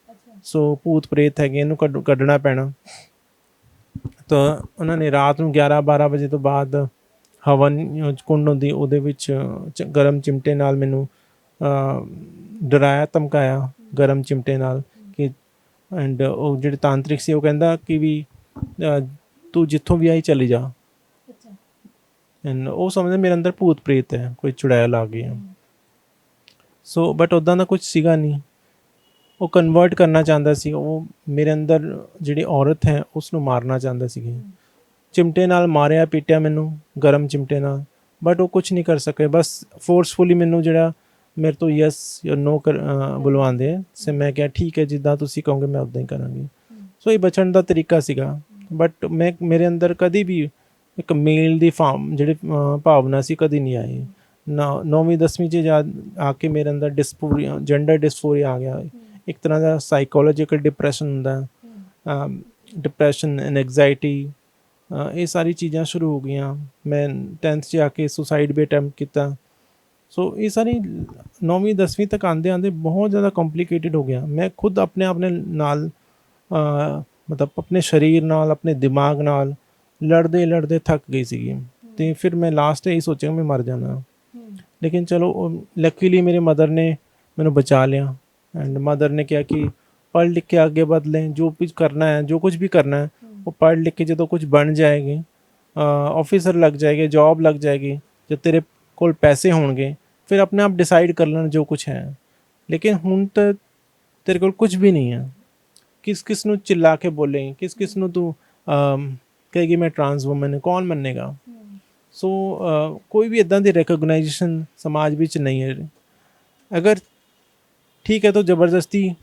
ਸੋ ਭੂਤ ਪ੍ਰੇਤ ਹੈਗੇ, ਇਹਨੂੰ ਕੱਢਣਾ ਪੈਣਾ। ਤਾਂ ਉਹਨਾਂ ਨੇ ਰਾਤ ਨੂੰ 11-12 ਵਜੇ ਤੋਂ ਬਾਅਦ ਹਵਨ ਕੁੰਡ ਹੁੰਦੀ, ਉਹਦੇ ਵਿੱਚ ਗਰਮ ਚਿਮਟੇ ਨਾਲ ਮੈਨੂੰ ਡਰਾਇਆ ਧਮਕਾਇਆ ਗਰਮ ਚਿਮਟੇ ਨਾਲ ਕਿ ਐਂਡ ਉਹ ਜਿਹੜੇ ਤਾਂਤਰਿਕ ਸੀ ਉਹ ਕਹਿੰਦਾ ਕਿ ਵੀ ਤੂੰ ਜਿੱਥੋਂ ਵੀ ਆਈ ਚਲੀ ਜਾ। ਐਂਡ ਉਹ ਸਮਝਦੇ ਮੇਰੇ ਅੰਦਰ ਭੂਤ ਪ੍ਰੇਤ ਹੈ, ਕੋਈ ਚੁੜੈਲ ਆ ਗਈ ਹੈ। ਸੋ ਬਟ ਉੱਦਾਂ ਦਾ ਕੁਝ ਸੀਗਾ ਨਹੀਂ। ਉਹ ਕਨਵਰਟ ਕਰਨਾ ਚਾਹੁੰਦਾ ਸੀ, ਉਹ ਮੇਰੇ ਅੰਦਰ ਜਿਹੜੀ ਔਰਤ ਹੈ ਉਸ ਨੂੰ ਮਾਰਨਾ ਚਾਹੁੰਦਾ ਸੀ। ਚਿਮਟੇ ਨਾਲ ਮਾਰਿਆ ਪੀਟਿਆ ਮੈਨੂੰ ਗਰਮ ਚਿਮਟੇ ਨਾਲ, ਬਟ ਉਹ ਕੁਝ ਨਹੀਂ ਕਰ ਸਕੇ। ਬਸ ਫੋਰਸਫੁਲੀ ਮੈਨੂੰ ਜਿਹੜਾ ਮੇਰੇ ਤੋਂ ਯੈਸ ਜਾਂ ਨੋ ਬੁਲਵਾਉਂਦੇ ਹੈ, ਸੇ ਮੈਂ ਕਿਹਾ ਠੀਕ ਹੈ, ਜਿੱਦਾਂ ਤੁਸੀਂ ਕਹੋਗੇ ਮੈਂ ਉੱਦਾਂ ਹੀ ਕਰਾਂਗੀ। ਸੋ ਇਹ ਬਚਣ ਦਾ ਤਰੀਕਾ ਸੀਗਾ। ਬਟ ਮੇਰੇ ਅੰਦਰ ਕਦੀ ਵੀ ਇੱਕ ਮੇਲ ਦੀ ਜਿਹੜੀ ਭਾਵਨਾ ਸੀ ਕਦੀ ਨਹੀਂ ਆਈ। 9ਵੀਂ-10ਵੀਂ 'ਚ ਆ ਕੇ ਮੇਰੇ ਅੰਦਰ ਡਿਸਫੋਰੀਆ, ਜੈਂਡਰ ਡਿਸਫੋਰੀਆ ਆ ਗਿਆ। ਇੱਕ ਤਰ੍ਹਾਂ ਦਾ ਸਾਈਕੋਲੋਜੀਕਲ ਡਿਪਰੈਸ਼ਨ ਹੁੰਦਾ, ਡਿਪਰੈਸ਼ਨ ਐਨਗਜ਼ਾਇਟੀ, ਇਹ ਸਾਰੀ ਚੀਜ਼ਾਂ ਸ਼ੁਰੂ ਹੋ ਗਈਆਂ। ਮੈਂ 10th 'ਚ ਆ ਕੇ ਸੁਸਾਈਡ ਵੀ ਅਟੈਂਪਟ ਕੀਤਾ। ਸੋ ਇਹ ਸਾਰੀ 9ਵੀਂ-10ਵੀਂ ਤੱਕ ਆਉਂਦੇ ਬਹੁਤ ਜ਼ਿਆਦਾ ਕੰਪਲਿਕੇਟਿਡ ਹੋ ਗਿਆ। ਮੈਂ ਖੁਦ ਆਪਣੇ ਨਾਲ ਮਤਲਬ ਆਪਣੇ ਸਰੀਰ ਨਾਲ, ਆਪਣੇ ਦਿਮਾਗ ਨਾਲ ਲੜਦੇ ਥੱਕ ਗਈ ਸੀਗੀ। ਅਤੇ ਫਿਰ ਮੈਂ ਲਾਸਟ ਇਹ ਸੋਚਿਆ ਮੈਂ ਮਰ ਜਾਣਾ। ਲੇਕਿਨ ਚਲੋ ਲੱਕੀਲੀ ਮੇਰੇ ਮਦਰ ਨੇ ਮੈਨੂੰ ਬਚਾ ਲਿਆ ਐਂਡ ਮਦਰ ਨੇ ਕਿਹਾ ਕਿ ਪੜ੍ਹ ਲਿਖ ਕੇ ਅੱਗੇ ਵੱਧ ਲੈ, ਜੋ ਕੁਝ ਕਰਨਾ ਹੈ, ਜੋ ਕੁਝ ਵੀ ਕਰਨਾ ਹੈ ਉਹ ਪੜ੍ਹ ਲਿਖ ਕੇ ਜਦੋਂ ਕੁਝ ਬਣ ਜਾਏਗੀ, ਆਫਿਸਰ ਲੱਗ ਜਾਏਗੀ, ਜੌਬ ਲੱਗ ਜਾਏਗੀ, ਜਦ ਤੇਰੇ ਕੋਲ ਪੈਸੇ ਹੋਣਗੇ ਫਿਰ ਆਪਣੇ ਆਪ ਡਿਸਾਈਡ ਕਰ ਲੈਣਾ ਜੋ ਕੁਝ ਹੈ। ਲੇਕਿਨ ਹੁਣ ਤਾਂ ਤੇਰੇ ਕੋਲ ਕੁਝ ਵੀ ਨਹੀਂ ਹੈ। ਕਿਸ ਨੂੰ ਚਿੱਲਾ ਕੇ ਬੋਲੇ, ਕਿਸ ਨੂੰ ਤੂੰ ਕਹੇਗੀ ਮੈਂ ਟਰਾਂਸ ਵੂਮਨ ਹੈ, ਕੌਣ ਮੰਨੇਗਾ। ਸੋ ਕੋਈ ਵੀ ਇੱਦਾਂ ਦੀ ਰਿਕੋਗਨਾਈਜੇਸ਼ਨ ਸਮਾਜ ਵਿੱਚ ਨਹੀਂ ਹੈ। ਅਗਰ ਠੀਕ ਹੈ ਤਾਂ ਜ਼ਬਰਦਸਤੀ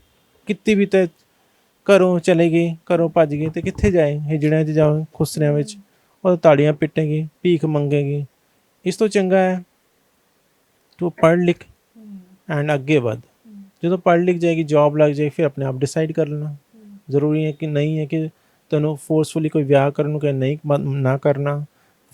ਕੀਤੀ ਵੀ ਤਾਂ ਘਰੋਂ ਚਲੇ ਗਏ, ਘਰੋਂ ਭੱਜ ਗਏ ਅਤੇ ਕਿੱਥੇ ਜਾਏ, ਹਿਜੜਿਆਂ 'ਚ ਜਾਓ, ਖੁਸਰਿਆਂ ਵਿੱਚ, ਉਹ ਤਾੜੀਆਂ ਪਿੱਟੇਗੀ, ਭੀਖ ਮੰਗੇਗੀ। ਇਸ ਤੋਂ ਚੰਗਾ ਹੈ ਤੂੰ ਪੜ੍ਹ ਲਿਖ ਐਂਡ ਅੱਗੇ ਵੱਧ। ਜਦੋਂ ਪੜ੍ਹ ਲਿਖ ਜਾਏਗੀ, ਜੌਬ ਲੱਗ ਜਾਏਗੀ, ਫਿਰ ਆਪਣੇ ਆਪ ਡਿਸਾਈਡ ਕਰ ਲੈਣਾ। ਜ਼ਰੂਰੀ ਹੈ ਕਿ ਨਹੀਂ ਹੈ ਕਿ ਤੈਨੂੰ ਫੋਰਸਫੁਲੀ ਕੋਈ ਵਿਆਹ ਕਰਨ ਨੂੰ ਕਹੇ ਨਹੀਂ ਨਾ ਕਰਨਾ।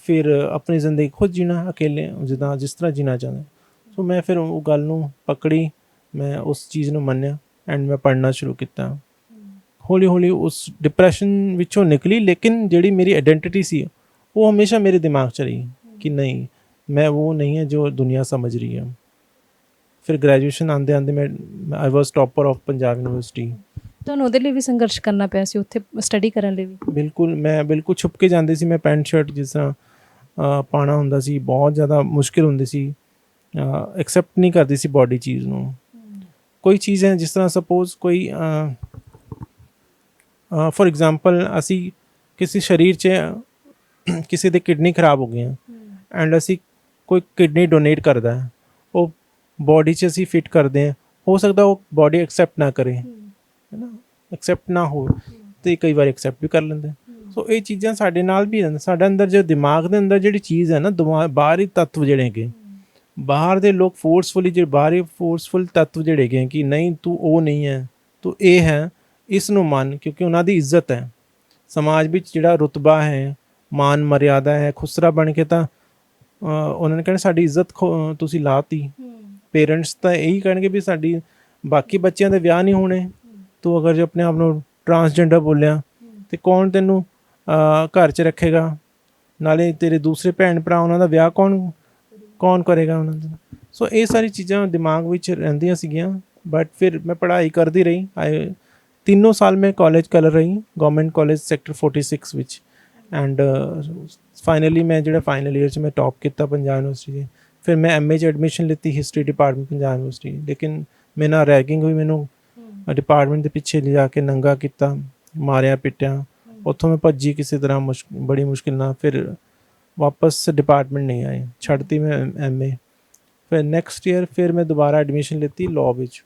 ਫਿਰ ਆਪਣੀ ਜ਼ਿੰਦਗੀ ਖੁਦ ਜੀਣਾ ਅਕੇਲੇ, ਜਿਸ ਤਰ੍ਹਾਂ ਜੀਣਾ ਚਾਹੁੰਦਾ। ਸੋ ਮੈਂ ਫਿਰ ਉਹ ਗੱਲ ਨੂੰ ਪਕੜੀ, ਮੈਂ ਉਸ ਚੀਜ਼ ਨੂੰ ਮੰਨਿਆ ਐਂਡ ਮੈਂ ਪੜ੍ਹਨਾ ਸ਼ੁਰੂ ਕੀਤਾ। ਹੌਲੀ ਹੌਲੀ ਉਸ ਡਿਪਰੈਸ਼ਨ ਵਿੱਚੋਂ ਨਿਕਲੀ। ਲੇਕਿਨ ਜਿਹੜੀ ਮੇਰੀ ਆਈਡੈਂਟੀਟੀ ਸੀ ਉਹ ਹਮੇਸ਼ਾ ਮੇਰੇ ਦਿਮਾਗ 'ਚ ਰਹੀ ਕਿ ਨਹੀਂ, ਮੈਂ ਉਹ ਨਹੀਂ ਹੈ ਜੋ ਦੁਨੀਆ ਸਮਝ ਰਹੀ ਹੈ। ਫਿਰ ਗ੍ਰੈਜੂਏਸ਼ਨ ਆਉਂਦੇ ਮੈਂ ਆਈ ਵਾਜ਼ ਟੋਪਰ ਆਫ ਪੰਜਾਬ ਯੂਨੀਵਰਸਿਟੀ। ਤੁਹਾਨੂੰ ਉਹਦੇ ਲਈ ਵੀ ਸੰਘਰਸ਼ ਕਰਨਾ ਪਿਆ ਸੀ ਉੱਥੇ ਸਟੱਡੀ ਕਰਨ ਲਈ ਵੀ? ਬਿਲਕੁਲ, ਮੈਂ ਬਿਲਕੁਲ ਛੁਪ ਕੇ ਜਾਂਦੀ ਸੀ। ਮੈਂ ਪੈਂਟ ਸ਼ਰਟ ਜਿਸ ਤਰ੍ਹਾਂ ਪਾਉਣਾ ਹੁੰਦਾ ਸੀ, ਬਹੁਤ ਜ਼ਿਆਦਾ ਮੁਸ਼ਕਿਲ ਹੁੰਦੀ ਸੀ। ਐਕਸੈਪਟ ਨਹੀਂ ਕਰਦੀ ਸੀ ਬੋਡੀ ਚੀਜ਼ ਨੂੰ। ਕੋਈ ਚੀਜ਼ ਹੈ ਜਿਸ ਤਰ੍ਹਾਂ ਸਪੋਜ਼ ਕੋਈ ਫੋਰ ਐਗਜ਼ਾਮਪਲ ਅਸੀਂ ਕਿਸੇ ਸਰੀਰ 'ਚ ਕਿਸੇ ਦੇ ਕਿਡਨੀ ਖਰਾਬ ਹੋ ਗਈਆਂ ਐਂਡ ਅਸੀਂ ਕੋਈ ਕਿਡਨੀ ਡੋਨੇਟ ਕਰਦਾ ਹੈ, ਉਹ ਬੋਡੀ 'ਚ ਅਸੀਂ ਫਿਟ ਕਰਦੇ ਹਾਂ, ਹੋ ਸਕਦਾ ਉਹ ਬੋਡੀ ਐਕਸੈਪਟ ਨਾ ਕਰੇ, ਹੈ ਨਾ, ਐਕਸੈਪਟ ਨਾ ਹੋ, ਤੇ ਕਈ ਵਾਰ ਐਕਸੈਪਟ ਵੀ ਕਰ ਲੈਂਦੇ। ਸੋ ਇਹ ਚੀਜ਼ਾਂ ਸਾਡੇ ਨਾਲ ਵੀ ਰਹਿੰਦੀਆਂ। ਸਾਡੇ ਅੰਦਰ ਜੋ ਦਿਮਾਗ ਦੇ ਅੰਦਰ ਜਿਹੜੀ ਚੀਜ਼ ਹੈ ਨਾ, ਬਾਹਰੀ ਤੱਤਵ ਜਿਹੜੇ ਹੈਗੇ, ਬਾਹਰ ਦੇ ਲੋਕ ਫੋਰਸਫੁਲੀ, ਜਿਹੜੇ ਬਾਹਰੀ ਫੋਰਸਫੁਲ ਤੱਤਵ ਜਿਹੜੇ ਹੈਗੇ ਕਿ ਨਹੀਂ ਤੂੰ ਉਹ ਨਹੀਂ ਹੈ, ਤੂੰ ਇਹ ਹੈ, ਇਸ ਨੂੰ ਮੰਨ, ਕਿਉਂਕਿ ਉਹਨਾਂ ਦੀ ਇੱਜ਼ਤ ਹੈ ਸਮਾਜ ਵਿੱਚ, ਜਿਹੜਾ ਰੁਤਬਾ ਹੈ, ਮਾਨ ਮਰਿਆਦਾ ਹੈ। ਖੁਸਰਾ ਬਣ ਕੇ ਤਾਂ ਉਹਨਾਂ ਨੇ ਕਹਿਣਾ ਸਾਡੀ ਇੱਜ਼ਤ ਤੁਸੀਂ ਲਾਤੀ। ਪੇਰੈਂਟਸ ਤਾਂ ਇਹੀ ਕਹਿਣਗੇ ਵੀ ਸਾਡੀ ਬਾਕੀ ਬੱਚਿਆਂ ਦੇ ਵਿਆਹ ਨਹੀਂ ਹੋਣੇ, ਤੂੰ ਅਗਰ ਜੇ ਆਪਣੇ ਆਪ ਨੂੰ ਟਰਾਂਸਜੈਂਡਰ ਬੋਲਿਆ ਤੇ ਕੌਣ ਤੈਨੂੰ ਘਰ 'ਚ ਰੱਖੇਗਾ, ਨਾਲੇ ਤੇਰੇ ਦੂਸਰੇ ਭੈਣ ਭਰਾ ਉਹਨਾਂ ਦਾ ਵਿਆਹ ਕੌਣ ਕਰੇਗਾ ਉਹਨਾਂ ਦਾ। ਸੋ ਇਹ ਸਾਰੀ ਚੀਜ਼ਾਂ ਦਿਮਾਗ ਵਿੱਚ ਰਹਿੰਦੀਆਂ ਸੀਗੀਆਂ। ਬਟ ਫਿਰ ਮੈਂ ਪੜ੍ਹਾਈ ਕਰਦੀ ਰਹੀ। 3 ਸਾਲ ਮੈਂ ਕਾਲਜ ਕਰ ਰਹੀ, ਗਵਰਨਮੈਂਟ ਕਾਲਜ ਸੈਕਟਰ 46 ਵਿੱਚ, ਐਂਡ ਫਾਈਨਲੀ ਮੈਂ ਜਿਹੜਾ ਫਾਈਨਲ ਈਅਰ 'ਚ ਮੈਂ ਟੌਪ ਕੀਤਾ ਪੰਜਾਬ ਯੂਨੀਵਰਸਿਟੀ ਦੇ। ਫਿਰ ਮੈਂ MA 'ਚ ਐਡਮਿਸ਼ਨ ਲਿੱਤੀ ਹਿਸਟਰੀ ਡਿਪਾਰਟਮੈਂਟ ਪੰਜਾਬ ਯੂਨੀਵਰਸਿਟੀ, ਲੇਕਿਨ ਮੇਰੇ ਨਾਲ ਰੈਗਿੰਗ ਹੋਈ, ਮੈਨੂੰ ਡਿਪਾਰਟਮੈਂਟ ਦੇ ਪਿੱਛੇ ਲਿਜਾ ਕੇ ਨੰਗਾ ਕੀਤਾ, ਮਾਰਿਆ ਪਿੱਟਿਆ। ਉੱਥੋਂ ਮੈਂ ਭੱਜੀ ਕਿਸੇ ਤਰ੍ਹਾਂ ਬੜੀ ਮੁਸ਼ਕਿਲ ਨਾਲ, ਫਿਰ ਵਾਪਸ ਡਿਪਾਰਟਮੈਂਟ ਨਹੀਂ ਆਏ, ਛੱਡਤੀ ਮੈਂ MA। ਫਿਰ ਨੈਕਸਟ ਈਅਰ ਫਿਰ ਮੈਂ ਦੁਬਾਰਾ ਐਡਮਿਸ਼ਨ ਲਿੱਤੀ ਲਾਅ ਵਿੱਚ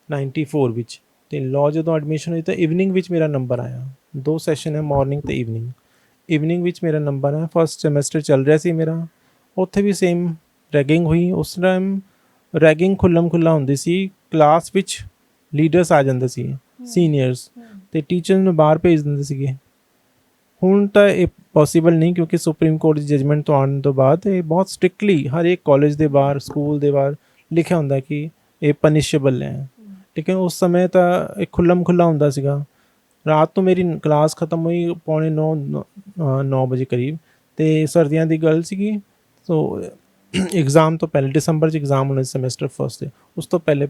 94 ਵਿੱਚ। ਅਤੇ ਲਾਅ ਜਦੋਂ ਐਡਮਿਸ਼ਨ ਹੋਈ ਤਾਂ ਈਵਨਿੰਗ ਵਿੱਚ ਮੇਰਾ ਨੰਬਰ ਆਇਆ। 2 ਸੈਸ਼ਨ ਹੈ, ਮਾਰਨਿੰਗ ਅਤੇ ਈਵਨਿੰਗ ਵਿੱਚ ਮੇਰਾ ਨੰਬਰ ਹੈ। ਫਸਟ ਸਮੈਸਟਰ ਚੱਲ ਰਿਹਾ ਸੀ ਮੇਰਾ, ਉੱਥੇ ਵੀ ਸੇਮ ਰੈਗਿੰਗ ਹੋਈ। ਉਸ ਟਾਈਮ ਰੈਗਿੰਗ ਖੁੱਲ੍ਹਾ ਹੁੰਦੀ ਸੀ, ਕਲਾਸ ਵਿੱਚ ਲੀਡਰਸ ਆ ਜਾਂਦੇ ਸੀ, ਸੀਨੀਅਰਸ, ਅਤੇ ਟੀਚਰ ਨੂੰ ਬਾਹਰ ਭੇਜ ਦਿੰਦੇ ਸੀਗੇ। ਹੁਣ ਤਾਂ ਇਹ ਪੋਸੀਬਲ ਨਹੀਂ, ਕਿਉਂਕਿ ਸੁਪਰੀਮ ਕੋਰਟ ਦੀ ਜਜਮੈਂਟ ਤੋਂ ਆਉਣ ਤੋਂ ਬਾਅਦ ਇਹ ਬਹੁਤ ਸਟ੍ਰਿਕਟਲੀ ਹਰ ਇੱਕ ਕਾਲਜ ਦੇ ਬਾਹਰ, ਸਕੂਲ ਦੇ ਬਾਹਰ ਲਿਖਿਆ ਹੁੰਦਾ ਕਿ ਇਹ ਪਨਿਸ਼ੇਬਲ ਹੈ। ਲੇਕਿਨ ਉਸ ਸਮੇਂ ਤਾਂ ਇਹ ਖੁੱਲ੍ਹਾ ਹੁੰਦਾ ਸੀਗਾ। ਰਾਤ ਤੋਂ ਮੇਰੀ ਕਲਾਸ ਖਤਮ ਹੋਈ 9:45 ਵਜੇ ਕਰੀਬ, ਅਤੇ ਸਰਦੀਆਂ ਦੀ ਗੱਲ ਸੀਗੀ। ਸੋ ਐਗਜ਼ਾਮ ਤੋਂ ਪਹਿਲੇ, ਦਸੰਬਰ 'ਚ ਐਗਜ਼ਾਮ ਹੋਣੇ ਸਮੈਸਟਰ ਫਸਟ ਦੇ, ਉਸ ਤੋਂ ਪਹਿਲੇ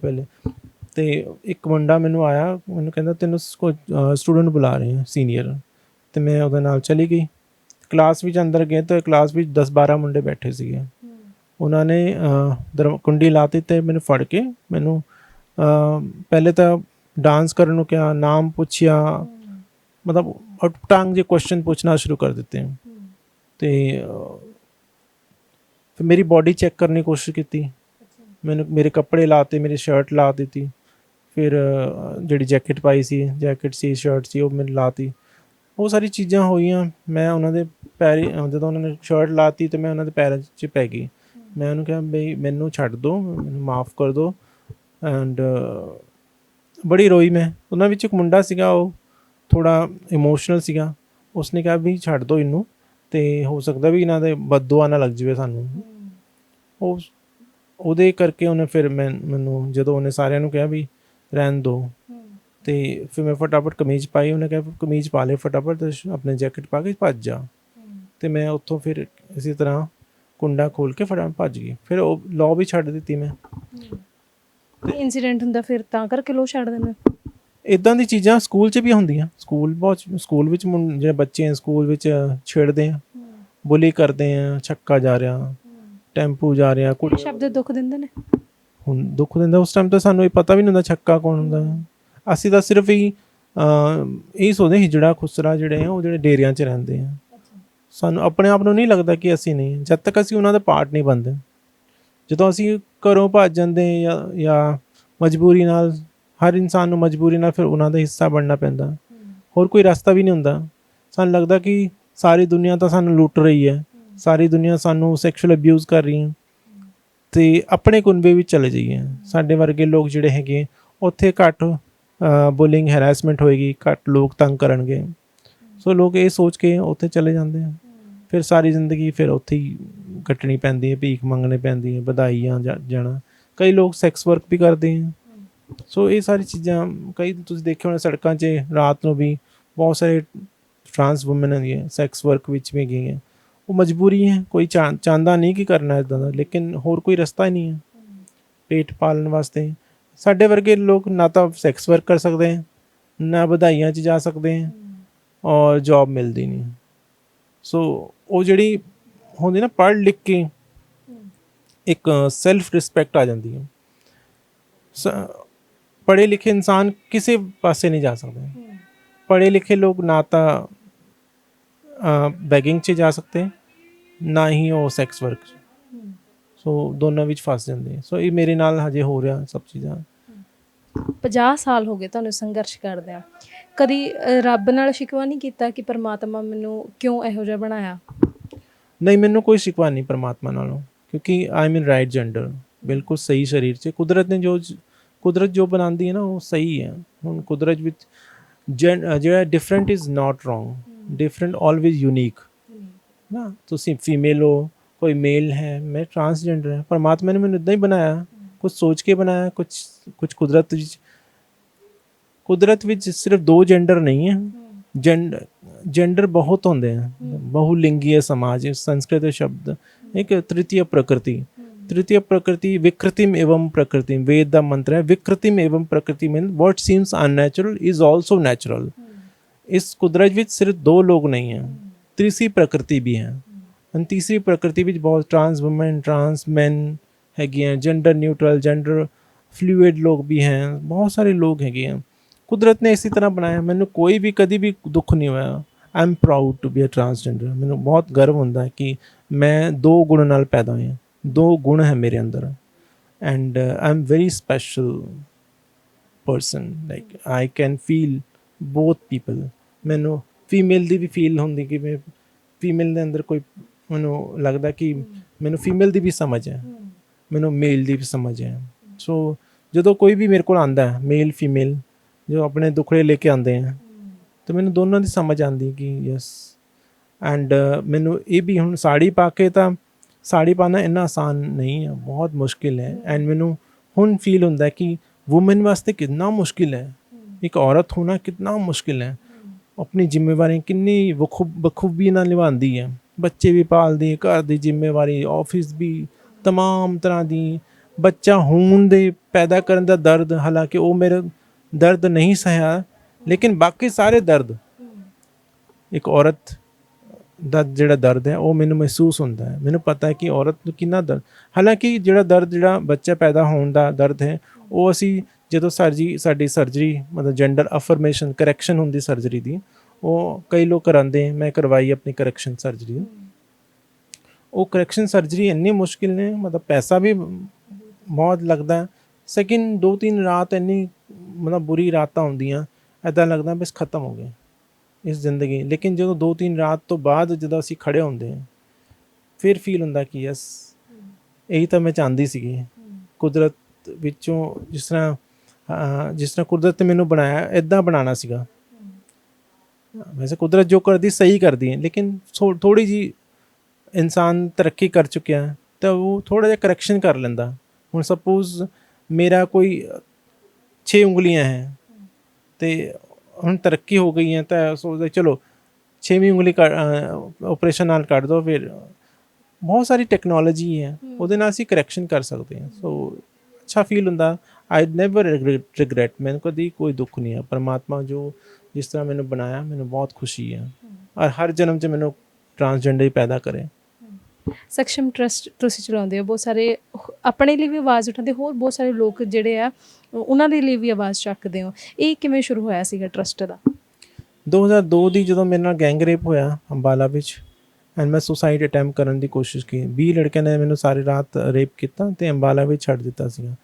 ਅਤੇ ਇੱਕ ਮੁੰਡਾ ਮੈਨੂੰ ਆਇਆ, ਮੈਨੂੰ ਕਹਿੰਦਾ ਤੈਨੂੰ ਸਟੂਡੈਂਟ ਬੁਲਾ ਰਹੇ ਆ ਸੀਨੀਅਰ, ਅਤੇ ਮੈਂ ਉਹਦੇ ਨਾਲ ਚਲੀ ਗਈ। ਕਲਾਸ ਵਿੱਚ ਅੰਦਰ ਗਏ ਤਾਂ ਕਲਾਸ ਵਿੱਚ 10-12 ਮੁੰਡੇ ਬੈਠੇ ਸੀਗੇ। ਉਹਨਾਂ ਨੇ ਕੁੰਡੀ ਲਾਤੀ ਅਤੇ ਮੈਨੂੰ ਫੜ ਕੇ ਮੈਨੂੰ ਪਹਿਲੇ ਤਾਂ ਡਾਂਸ ਕਰਨ ਨੂੰ ਕਿਹਾ, ਨਾਮ ਪੁੱਛਿਆ, ਮਤਲਬ ਅਟਪਟਾਂਗ ਜਿਹੇ ਕੁਐਸਚਨ ਪੁੱਛਣਾ ਸ਼ੁਰੂ ਕਰ ਦਿੱਤੇ। ਅਤੇ ਫਿਰ ਮੇਰੀ ਬੋਡੀ ਚੈੱਕ ਕਰਨ ਦੀ ਕੋਸ਼ਿਸ਼ ਕੀਤੀ, ਮੈਨੂੰ ਮੇਰੇ ਕੱਪੜੇ ਲਾਤੇ, ਮੇਰੀ ਸ਼ਰਟ ਲਾ ਦਿੱਤੀ, ਫਿਰ ਜਿਹੜੀ ਜੈਕਟ ਸੀ ਸ਼ਰਟ ਸੀ ਉਹ ਮੈਨੂੰ ਲਾਤੀ। ਉਹ ਸਾਰੀ ਚੀਜ਼ਾਂ ਹੋਈਆਂ। ਮੈਂ ਉਹਨਾਂ ਦੇ ਜਦੋਂ ਉਹਨਾਂ ਨੇ ਸ਼ਰਟ ਲਾਤੀ ਤਾਂ ਮੈਂ ਉਹਨਾਂ ਦੇ ਪੈਰਾਂ 'ਚ ਪੈ ਗਈ। ਮੈਂ ਉਹਨੂੰ ਕਿਹਾ ਬਈ ਮੈਨੂੰ ਛੱਡ ਦਿਓ, ਮੈਨੂੰ ਮਾफ़ ਕਰ ਦਿਓ, ਐਂਡ ਬੜੀ ਰੋਈ ਮੈਂ। ਉਹਨਾਂ ਵਿੱਚ ਇੱਕ ਮੁੰਡਾ ਸੀਗਾ, ਉਹ ਥੋੜ੍ਹਾ ਇਮੋਸ਼ਨਲ ਸੀਗਾ। ਉਸਨੇ ਕਿਹਾ ਵੀ ਛੱਡ ਦਿਓ ਇਹਨੂੰ, ਅਤੇ ਹੋ ਸਕਦਾ ਵੀ ਇਹਨਾਂ ਦੇ ਬਦਦੁਆ ਨਾ ਲੱਗ ਜਾਵੇ ਸਾਨੂੰ। ਉਹਦੇ ਕਰਕੇ ਉਹਨੇ ਫਿਰ ਮੈਨੂੰ ਜਦੋਂ ਉਹਨੇ ਸਾਰਿਆਂ ਨੂੰ ਕਿਹਾ ਵੀ ਰਹਿਣ ਦਿਓ, ਅਤੇ ਫਿਰ ਮੈਂ ਫਟਾਫਟ ਕਮੀਜ਼ ਪਾਈ। ਉਹਨੇ ਕਿਹਾ ਕਮੀਜ਼ ਪਾ ਲੈ ਫਟਾਫਟ, ਆਪਣੇ ਜੈਕਟ ਪਾ ਕੇ ਭੱਜ ਜਾ। ਅਤੇ ਮੈਂ ਉੱਥੋਂ ਫਿਰ ਇਸੇ ਤਰ੍ਹਾਂ ਕੁੰਡਾ ਖੋਲ੍ਹ ਕੇ ਫਟਾਫਟ ਭੱਜ ਗਈ। ਫਿਰ ਉਹ ਲਾਅ ਵੀ ਛੱਡ ਦਿੱਤੀ ਮੈਂ। ਇੰਸੀਡੈਂਟ ਹੁੰਦਾ ਫਿਰ ਤਾਂ ਕਰਕੇ ਲਾਅ ਛੱਡ ਦਿੰਦੇ। ਇੱਦਾਂ ਦੀ ਚੀਜ਼ਾਂ ਸਕੂਲ 'ਚ ਵੀ ਹੁੰਦੀਆਂ। ਸਕੂਲ ਵਿੱਚ ਜਿਹੜੇ ਬੱਚੇ ਸਕੂਲ ਵਿੱਚ ਛੇੜਦੇ ਆ, ਬੁਲੀ ਕਰਦੇ ਆ, ਛੱਕਾ ਜਾ ਰਿਹਾ, ਟੈਂਪੂ ਜਾ ਰਿਹਾ, ਕੁੜੀ ਸ਼ਬਦ ਦੁੱਖ ਦਿੰਦੇ ਨੇ। ਹੁਣ ਦੁੱਖ ਦਿੰਦਾ, ਉਸ ਟਾਈਮ ਤਾਂ ਸਾਨੂੰ ਇਹ ਪਤਾ ਵੀ ਨਹੀਂ ਹੁੰਦਾ ਛੱਕਾ ਕੌਣ ਹੁੰਦਾ। ਅਸੀਂ ਤਾਂ ਸਿਰਫ ਹੀ ਇਹ ਸੋਚਦੇ ਹਿਜੜਾ ਖੁਸਰਾ ਜਿਹੜੇ ਆ ਉਹ ਜਿਹੜੇ ਡੇਰਿਆਂ 'ਚ ਰਹਿੰਦੇ ਆ। ਸਾਨੂੰ ਆਪਣੇ ਆਪ ਨੂੰ ਨਹੀਂ ਲੱਗਦਾ ਕਿ ਅਸੀਂ ਨਹੀਂ, ਜਦ ਤੱਕ ਅਸੀਂ ਉਹਨਾਂ ਦਾ ਪਾਰਟ ਨਹੀਂ ਬਣਦੇ। ਜਦੋਂ ਅਸੀਂ ਘਰੋਂ ਭੱਜ ਜਾਂਦੇ ਜਾਂ ਮਜਬੂਰੀ ਨਾਲ, ਹਰ ਇਨਸਾਨ ਨੂੰ ਮਜਬੂਰੀ ਨਾਲ ਫਿਰ ਉਹਨਾਂ ਦਾ ਹਿੱਸਾ ਬਣਨਾ ਪੈਂਦਾ। ਹੋਰ ਕੋਈ ਰਸਤਾ ਵੀ ਨਹੀਂ ਹੁੰਦਾ। ਸਾਨੂੰ ਲੱਗਦਾ ਕਿ ਸਾਰੀ ਦੁਨੀਆ ਤਾਂ ਸਾਨੂੰ ਲੁੱਟ ਰਹੀ ਹੈ, ਸਾਰੀ ਦੁਨੀਆ ਸਾਨੂੰ ਸੈਕਸ਼ੂਅਲ ਅਬਿਊਜ਼ ਕਰ ਰਹੀ ਹੈ, ਅਤੇ ਆਪਣੇ ਕੁਨਬੇ ਵਿੱਚ ਚਲੇ ਜਾਈਏ। ਸਾਡੇ ਵਰਗੇ ਲੋਕ ਜਿਹੜੇ ਹੈਗੇ ਉੱਥੇ ਘੱਟ ਬੁਲਿੰਗ ਹੈਰਾਸਮੈਂਟ ਹੋਏਗੀ, ਘੱਟ ਲੋਕ ਤੰਗ ਕਰਨਗੇ। ਸੋ ਲੋਕ ਇਹ ਸੋਚ ਕੇ ਉੱਥੇ ਚਲੇ ਜਾਂਦੇ ਆ। ਫਿਰ ਸਾਰੀ ਜ਼ਿੰਦਗੀ ਫਿਰ ਉੱਥੇ ਹੀ ਕੱਟਣੀ ਪੈਂਦੀ ਹੈ, ਭੀਖ ਮੰਗਣੀ ਪੈਂਦੀ ਹੈ, ਵਧਾਈਆਂ ਜਾਣਾ। ਕਈ ਲੋਕ ਸੈਕਸ ਵਰਕ ਵੀ ਕਰਦੇ ਆ। ਸੋ ਇਹ ਸਾਰੀ ਚੀਜ਼ਾਂ ਕਈ ਤੁਸੀਂ ਦੇਖੇ ਹੋਣੇ ਸੜਕਾਂ 'ਚ ਰਾਤ ਨੂੰ ਵੀ ਬਹੁਤ ਸਾਰੇ ਟਰਾਂਸ ਵੂਮਨ ਹੈਗੀਆਂ ਸੈਕਸ ਵਰਕ ਵਿੱਚ ਵੀ ਗਈਆਂ। ਉਹ ਮਜਬੂਰੀ ਹੈ, ਕੋਈ ਚਾਹੁੰਦਾ ਨਹੀਂ ਕਿ ਕਰਨਾ ਇੱਦਾਂ ਦਾ, ਲੇਕਿਨ ਹੋਰ ਕੋਈ ਰਸਤਾ ਹੀ ਨਹੀਂ ਹੈ ਪੇਟ ਪਾਲਣ ਵਾਸਤੇ। ਸਾਡੇ ਵਰਗੇ ਲੋਕ ਨਾ ਤਾਂ ਸੈਕਸ ਵਰਕ ਕਰ ਸਕਦੇ ਹੈ, ਨਾ ਵਧਾਈਆਂ 'ਚ ਜਾ ਸਕਦੇ ਹੈ, ਔਰ ਜੋਬ ਮਿਲਦੀ ਨਹੀਂ। ਸੋ ਉਹ ਜਿਹੜੀ ਹੁੰਦੀ ਨਾ ਪੜ੍ਹ ਲਿਖ ਕੇ ਇੱਕ ਸੈਲਫ ਰਿਸਪੈਕਟ ਆ ਜਾਂਦੀ ਹੈ। ਪੜ੍ਹੇ ਲਿਖੇ ਇਨਸਾਨ ਕਿਸੇ ਪਾਸੇ ਨਹੀਂ ਜਾ ਸਕਦੇ। ਪੜ੍ਹੇ ਲਿਖੇ ਲੋਕ ਨਾ ਤਾਂ ਬੈਗਿੰਗ 'ਚ ਜਾ ਸਕਦੇ, ਨਾ ਹੀ ਉਹ ਸੈਕਸ ਵਰਕ 'ਚ, ਸੋ ਦੋਨਾਂ ਵਿੱਚ ਫਸ ਜਾਂਦੇ। ਸੋ ਇਹ ਮੇਰੇ ਨਾਲ ਹਜੇ ਹੋ ਰਿਹਾ ਸਭ ਚੀਜ਼ਾਂ। 50 ਸਾਲ ਹੋ ਗਏ ਤੁਹਾਨੂੰ ਸੰਘਰਸ਼ ਕਰਦਿਆਂ, ਕਦੀ ਰੱਬ ਨਾਲ ਸ਼ਿਕਵਾ ਨਹੀਂ ਕੀਤਾ ਕਿ ਪਰਮਾਤਮਾ ਮੈਨੂੰ ਕਿਉਂ ਇਹੋ ਜਿਹਾ ਬਣਾਇਆ? ਨਹੀਂ, ਮੈਨੂੰ ਕੋਈ ਸ਼ਿਕਵਾ ਨਹੀਂ ਪਰਮਾਤਮਾ ਨਾਲੋਂ, ਕਿਉਂਕਿ I am in right gender, ਬਿਲਕੁਲ ਸਹੀ ਸਰੀਰ 'ਚ। ਕੁਦਰਤ ਜੋ ਬਣਾਉਂਦੀ ਹੈ ਨਾ ਉਹ ਸਹੀ ਹੈ। ਹੁਣ ਕੁਦਰਤ ਵਿੱਚ ਜਿਹੜਾ different is not wrong, different always unique ਨਾ। ਤੁਸੀਂ ਫੀਮੇਲ ਹੋ, ਕੋਈ ਮੇਲ ਹੈ, ਮੈਂ ਟਰਾਂਸਜੈਂਡਰ ਹੈ। ਪਰਮਾਤਮਾ ਨੇ ਮੈਨੂੰ ਇੱਦਾਂ ਹੀ ਬਣਾਇਆ, ਕੁਝ ਸੋਚ ਕੇ ਬਣਾਇਆ। ਕੁਝ ਕੁਦਰਤ ਵਿੱਚ ਸਿਰਫ 2 ਜੈਂਡਰ ਨਹੀਂ ਹੈ, ਜੈਂਡਰ ਬਹੁਤ ਹੁੰਦੇ हैं। बहुलिंगीय समाज, संस्कृत शब्द एक तृतीय प्रकृति विकृतिम एवं प्रकृति, वेद का मंत्र है विकृतिम एवं प्रकृति mean what seems unnatural is also natural. इस कुदरत ਵਿੱਚ सिर्फ 2 लोग नहीं हैं, तीसरी प्रकृति भी है। तीसरी प्रकृति ਵਿੱਚ बहुत ट्रांस वुमेन, ट्रांस मैन हैगे हैं, जेंडर न्यूट्रल, जेंडर फ्लूइड लोग भी हैं, बहुत सारे लोग हैगे हैं। कुदरत ने इसी तरह बनाया। मैंने कोई भी कभी भी दुख नहीं होया। I am proud to be a transgender. मैंने बहुत गर्व होता है कि मैं 2 गुण नाल पैदा होया, 2 गुण है मेरे अंदर, and I am very special person. Like I can feel both people. मैनू फीमेल की भी फील होंगी कि मैं फीमेल के अंदर कोई, मैनू लगता कि मैनू फीमेल की भी समझ है, मैनू मेल की भी समझ है। सो जो कोई भी मेरे को आंदा है, मेल फीमेल जो अपने दुखड़े लेके आते हैं, तो मैंने दोनों की समझ आती कि यस। एंड मैनू ये भी हुण साड़ी पा के, तो साड़ी पाना इन्ना आसान नहीं है, बहुत मुश्किल है। एंड मैनू हुण फील होंदा कि वुमेन वास्ते कितना मुश्किल है, एक औरत होना कितना मुश्किल है। अपनी जिम्मेवारी कितनी बखूबी नाल निभांदी है, बच्चे भी पालदी है, घर की जिम्मेवारी, ऑफिस भी, तमाम तरह की बच्चा होण दे पैदा करन दा दर्द, हालांकि वो मेरा दर्द नहीं सहा, लेकिन बाकी सारे दर्द एक औरत ਦਾ ਜਿਹੜਾ ਦਰਦ ਹੈ ਉਹ ਮੈਨੂੰ ਮਹਿਸੂਸ ਹੁੰਦਾ ਹੈ। ਮੈਨੂੰ ਪਤਾ ਹੈ ਕਿ ਔਰਤ ਨੂੰ ਕਿੰਨਾ ਦਰਦ, ਹਾਲਾਂਕਿ ਜਿਹੜਾ ਦਰਦ ਜਿਹੜਾ ਬੱਚਾ ਪੈਦਾ ਹੋਣ ਦਾ ਦਰਦ ਹੈ ਉਹ ਅਸੀਂ ਜਦੋਂ ਸਾਡੀ ਸਰਜਰੀ ਮਤਲਬ ਜੈਂਡਰ ਅਫਰਮੇਸ਼ਨ ਕਰੈਕਸ਼ਨ ਹੁੰਦੀ ਸਰਜਰੀ ਦੀ, ਉਹ ਕਈ ਲੋਕ ਕਰਾਉਂਦੇ, ਮੈਂ ਕਰਵਾਈ ਆਪਣੀ ਕਰੈਕਸ਼ਨ ਸਰਜਰੀ। ਉਹ ਕਰੈਕਸ਼ਨ ਸਰਜਰੀ ਇੰਨੀ ਮੁਸ਼ਕਿਲ ਨੇ, ਮਤਲਬ ਪੈਸਾ ਵੀ ਬਹੁਤ ਲੱਗਦਾ। ਸੈਕਿੰਡ 2-3 ਰਾਤ ਇੰਨੀ ਮਤਲਬ ਬੁਰੀ ਰਾਤਾਂ ਹੁੰਦੀਆਂ, ਇੱਦਾਂ ਲੱਗਦਾ ਬਸ ਖਤਮ ਹੋ ਗਏ ਇਸ ਜ਼ਿੰਦਗੀ। ਲੇਕਿਨ ਜਦੋਂ 2-3 ਰਾਤ ਤੋਂ ਬਾਅਦ ਜਦੋਂ ਅਸੀਂ ਖੜ੍ਹੇ ਹੁੰਦੇ ਹਾਂ, ਫਿਰ ਫੀਲ ਹੁੰਦਾ ਕਿ ਯਸ ਇਹੀ ਤਾਂ ਮੈਂ ਚਾਹੁੰਦੀ ਸੀਗੀ। ਕੁਦਰਤ ਵਿੱਚੋਂ ਜਿਸ ਤਰ੍ਹਾਂ ਕੁਦਰਤ ਨੇ ਮੈਨੂੰ ਬਣਾਇਆ, ਇੱਦਾਂ ਬਣਾਉਣਾ ਸੀਗਾ। ਵੈਸੇ ਕੁਦਰਤ ਜੋ ਕਰਦੀ ਸਹੀ ਕਰਦੀ ਹੈ, ਲੇਕਿਨ ਥੋੜ੍ਹੀ ਜਿਹੀ ਇਨਸਾਨ ਤਰੱਕੀ ਕਰ ਚੁੱਕਿਆ ਤਾਂ ਉਹ ਥੋੜ੍ਹਾ ਜਿਹਾ ਕਰੈਕਸ਼ਨ ਕਰ ਲੈਂਦਾ। ਹੁਣ ਸਪੋਜ਼ ਮੇਰਾ ਕੋਈ 6 ਉਂਗਲੀਆਂ ਹੈ ਅਤੇ ਹੁਣ ਤਰੱਕੀ ਹੋ ਗਈ ਹੈ, ਤਾਂ ਸੋਚਦਾ ਚਲੋ 6ਵੀਂ ਉਂਗਲੀ ਆਪਰੇਸ਼ਨ ਨਾਲ ਕੱਢ ਦਿਓ। ਫਿਰ ਬਹੁਤ ਸਾਰੀ ਟੈਕਨੋਲੋਜੀ ਹੈ, ਉਹਦੇ ਨਾਲ ਅਸੀਂ ਕਰੈਕਸ਼ਨ ਕਰ ਸਕਦੇ ਹਾਂ। ਸੋ ਅੱਛਾ ਫੀਲ ਹੁੰਦਾ। ਆਈ ਨੈਵਰ ਰਿਗਰੈਟ, ਮੈਨੂੰ ਕਦੀ ਕੋਈ ਦੁੱਖ ਨਹੀਂ ਹੈ। ਪਰਮਾਤਮਾ ਜੋ ਜਿਸ ਤਰ੍ਹਾਂ ਮੈਨੂੰ ਬਣਾਇਆ, ਮੈਨੂੰ ਬਹੁਤ ਖੁਸ਼ੀ ਹੈ। ਔਰ ਹਰ ਜਨਮ 'ਚ ਮੈਨੂੰ ਟਰਾਂਸਜੈਂਡਰ ਹੀ ਪੈਦਾ ਕਰੇ। ਸਕਸ਼ਮ ਟਰਸਟ ਤੁਸੀਂ ਚਲਾਉਂਦੇ ਹੋ, ਬਹੁਤ ਸਾਰੇ ਆਪਣੇ ਲਈ ਵੀ ਆਵਾਜ਼ ਉਠਾਉਂਦੇ, ਹੋਰ ਬਹੁਤ ਸਾਰੇ ਲੋਕ ਜਿਹੜੇ ਆ ਉਹਨਾਂ ਦੇ ਲਈ ਵੀ ਆਵਾਜ਼ ਚੱਕਦੇ ਹੋ। ਇਹ ਕਿਵੇਂ ਸ਼ੁਰੂ ਹੋਇਆ ਸੀਗਾ ਟਰਸਟ ਦਾ? 2002 ਦੀ ਜਦੋਂ ਮੇਰੇ ਨਾਲ ਗੈਂਗ ਰੇਪ ਹੋਇਆ ਅੰਬਾਲਾ ਵਿੱਚ, ਐਂਡ ਮੈਂ ਸੁਸਾਈਡ ਅਟੈਂਪਟ ਕਰਨ ਦੀ ਕੋਸ਼ਿਸ਼ ਕੀਤੀ। 20 ਲੜਕਿਆਂ ਨੇ ਮੈਨੂੰ ਸਾਰੀ ਰਾਤ ਰੇਪ ਕੀਤਾ ਅਤੇ ਅੰਬਾਲਾ ਵਿੱਚ ਛੱਡ ਦਿੱਤਾ ਸੀਗਾ।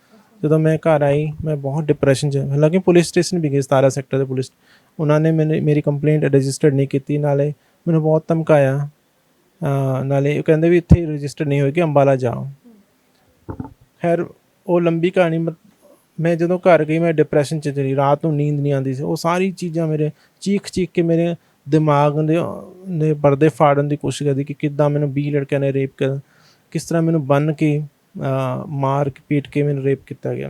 ਜਦੋਂ ਮੈਂ ਘਰ ਆਈ, ਮੈਂ ਬਹੁਤ ਡਿਪਰੈਸ਼ਨ 'ਚ, ਹਾਲਾਂਕਿ ਪੁਲਿਸ ਸਟੇਸ਼ਨ ਵੀ ਗਈ 17 ਸੈਕਟਰ ਦੇ ਪੁਲਿਸ, ਉਹਨਾਂ ਨੇ ਮੇਰੀ ਕੰਪਲੇਂਟ ਰਜਿਸਟਰਡ ਨਹੀਂ ਕੀਤੀ, ਨਾਲੇ ਮੈਨੂੰ ਬਹੁਤ ਧਮਕਾਇਆ, ਨਾਲੇ ਉਹ ਕਹਿੰਦੇ ਵੀ ਇੱਥੇ ਰਜਿਸਟਰ ਨਹੀਂ ਹੋਏਗੀ, ਅੰਬਾਲਾ ਜਾਓ। ਖੈਰ ਉਹ ਲੰਬੀ ਕਹਾਣੀ। ਮੈਂ ਜਦੋਂ ਘਰ ਗਈ, ਮੈਂ ਡਿਪਰੈਸ਼ਨ 'ਚ ਚਲੀ, ਰਾਤ ਨੂੰ ਨੀਂਦ ਨਹੀਂ ਆਉਂਦੀ ਸੀ। ਉਹ ਸਾਰੀ ਚੀਜ਼ਾਂ ਮੇਰੇ ਚੀਖ ਕੇ ਮੇਰੇ ਦਿਮਾਗ ਨੇ ਪਰਦੇ ਫਾੜਨ ਦੀ ਕੋਸ਼ਿਸ਼ ਕਰਦੀ ਕਿ ਕਿੱਦਾਂ ਮੈਨੂੰ 20 ਲੜਕਿਆਂ ਨੇ ਰੇਪ ਕਰ, ਕਿਸ ਤਰ੍ਹਾਂ ਮੈਨੂੰ ਬੰਨ੍ਹ ਕੇ ਮਾਰ ਕੇ ਪੀਟ ਕੇ ਮੈਨੂੰ ਰੇਪ ਕੀਤਾ ਗਿਆ।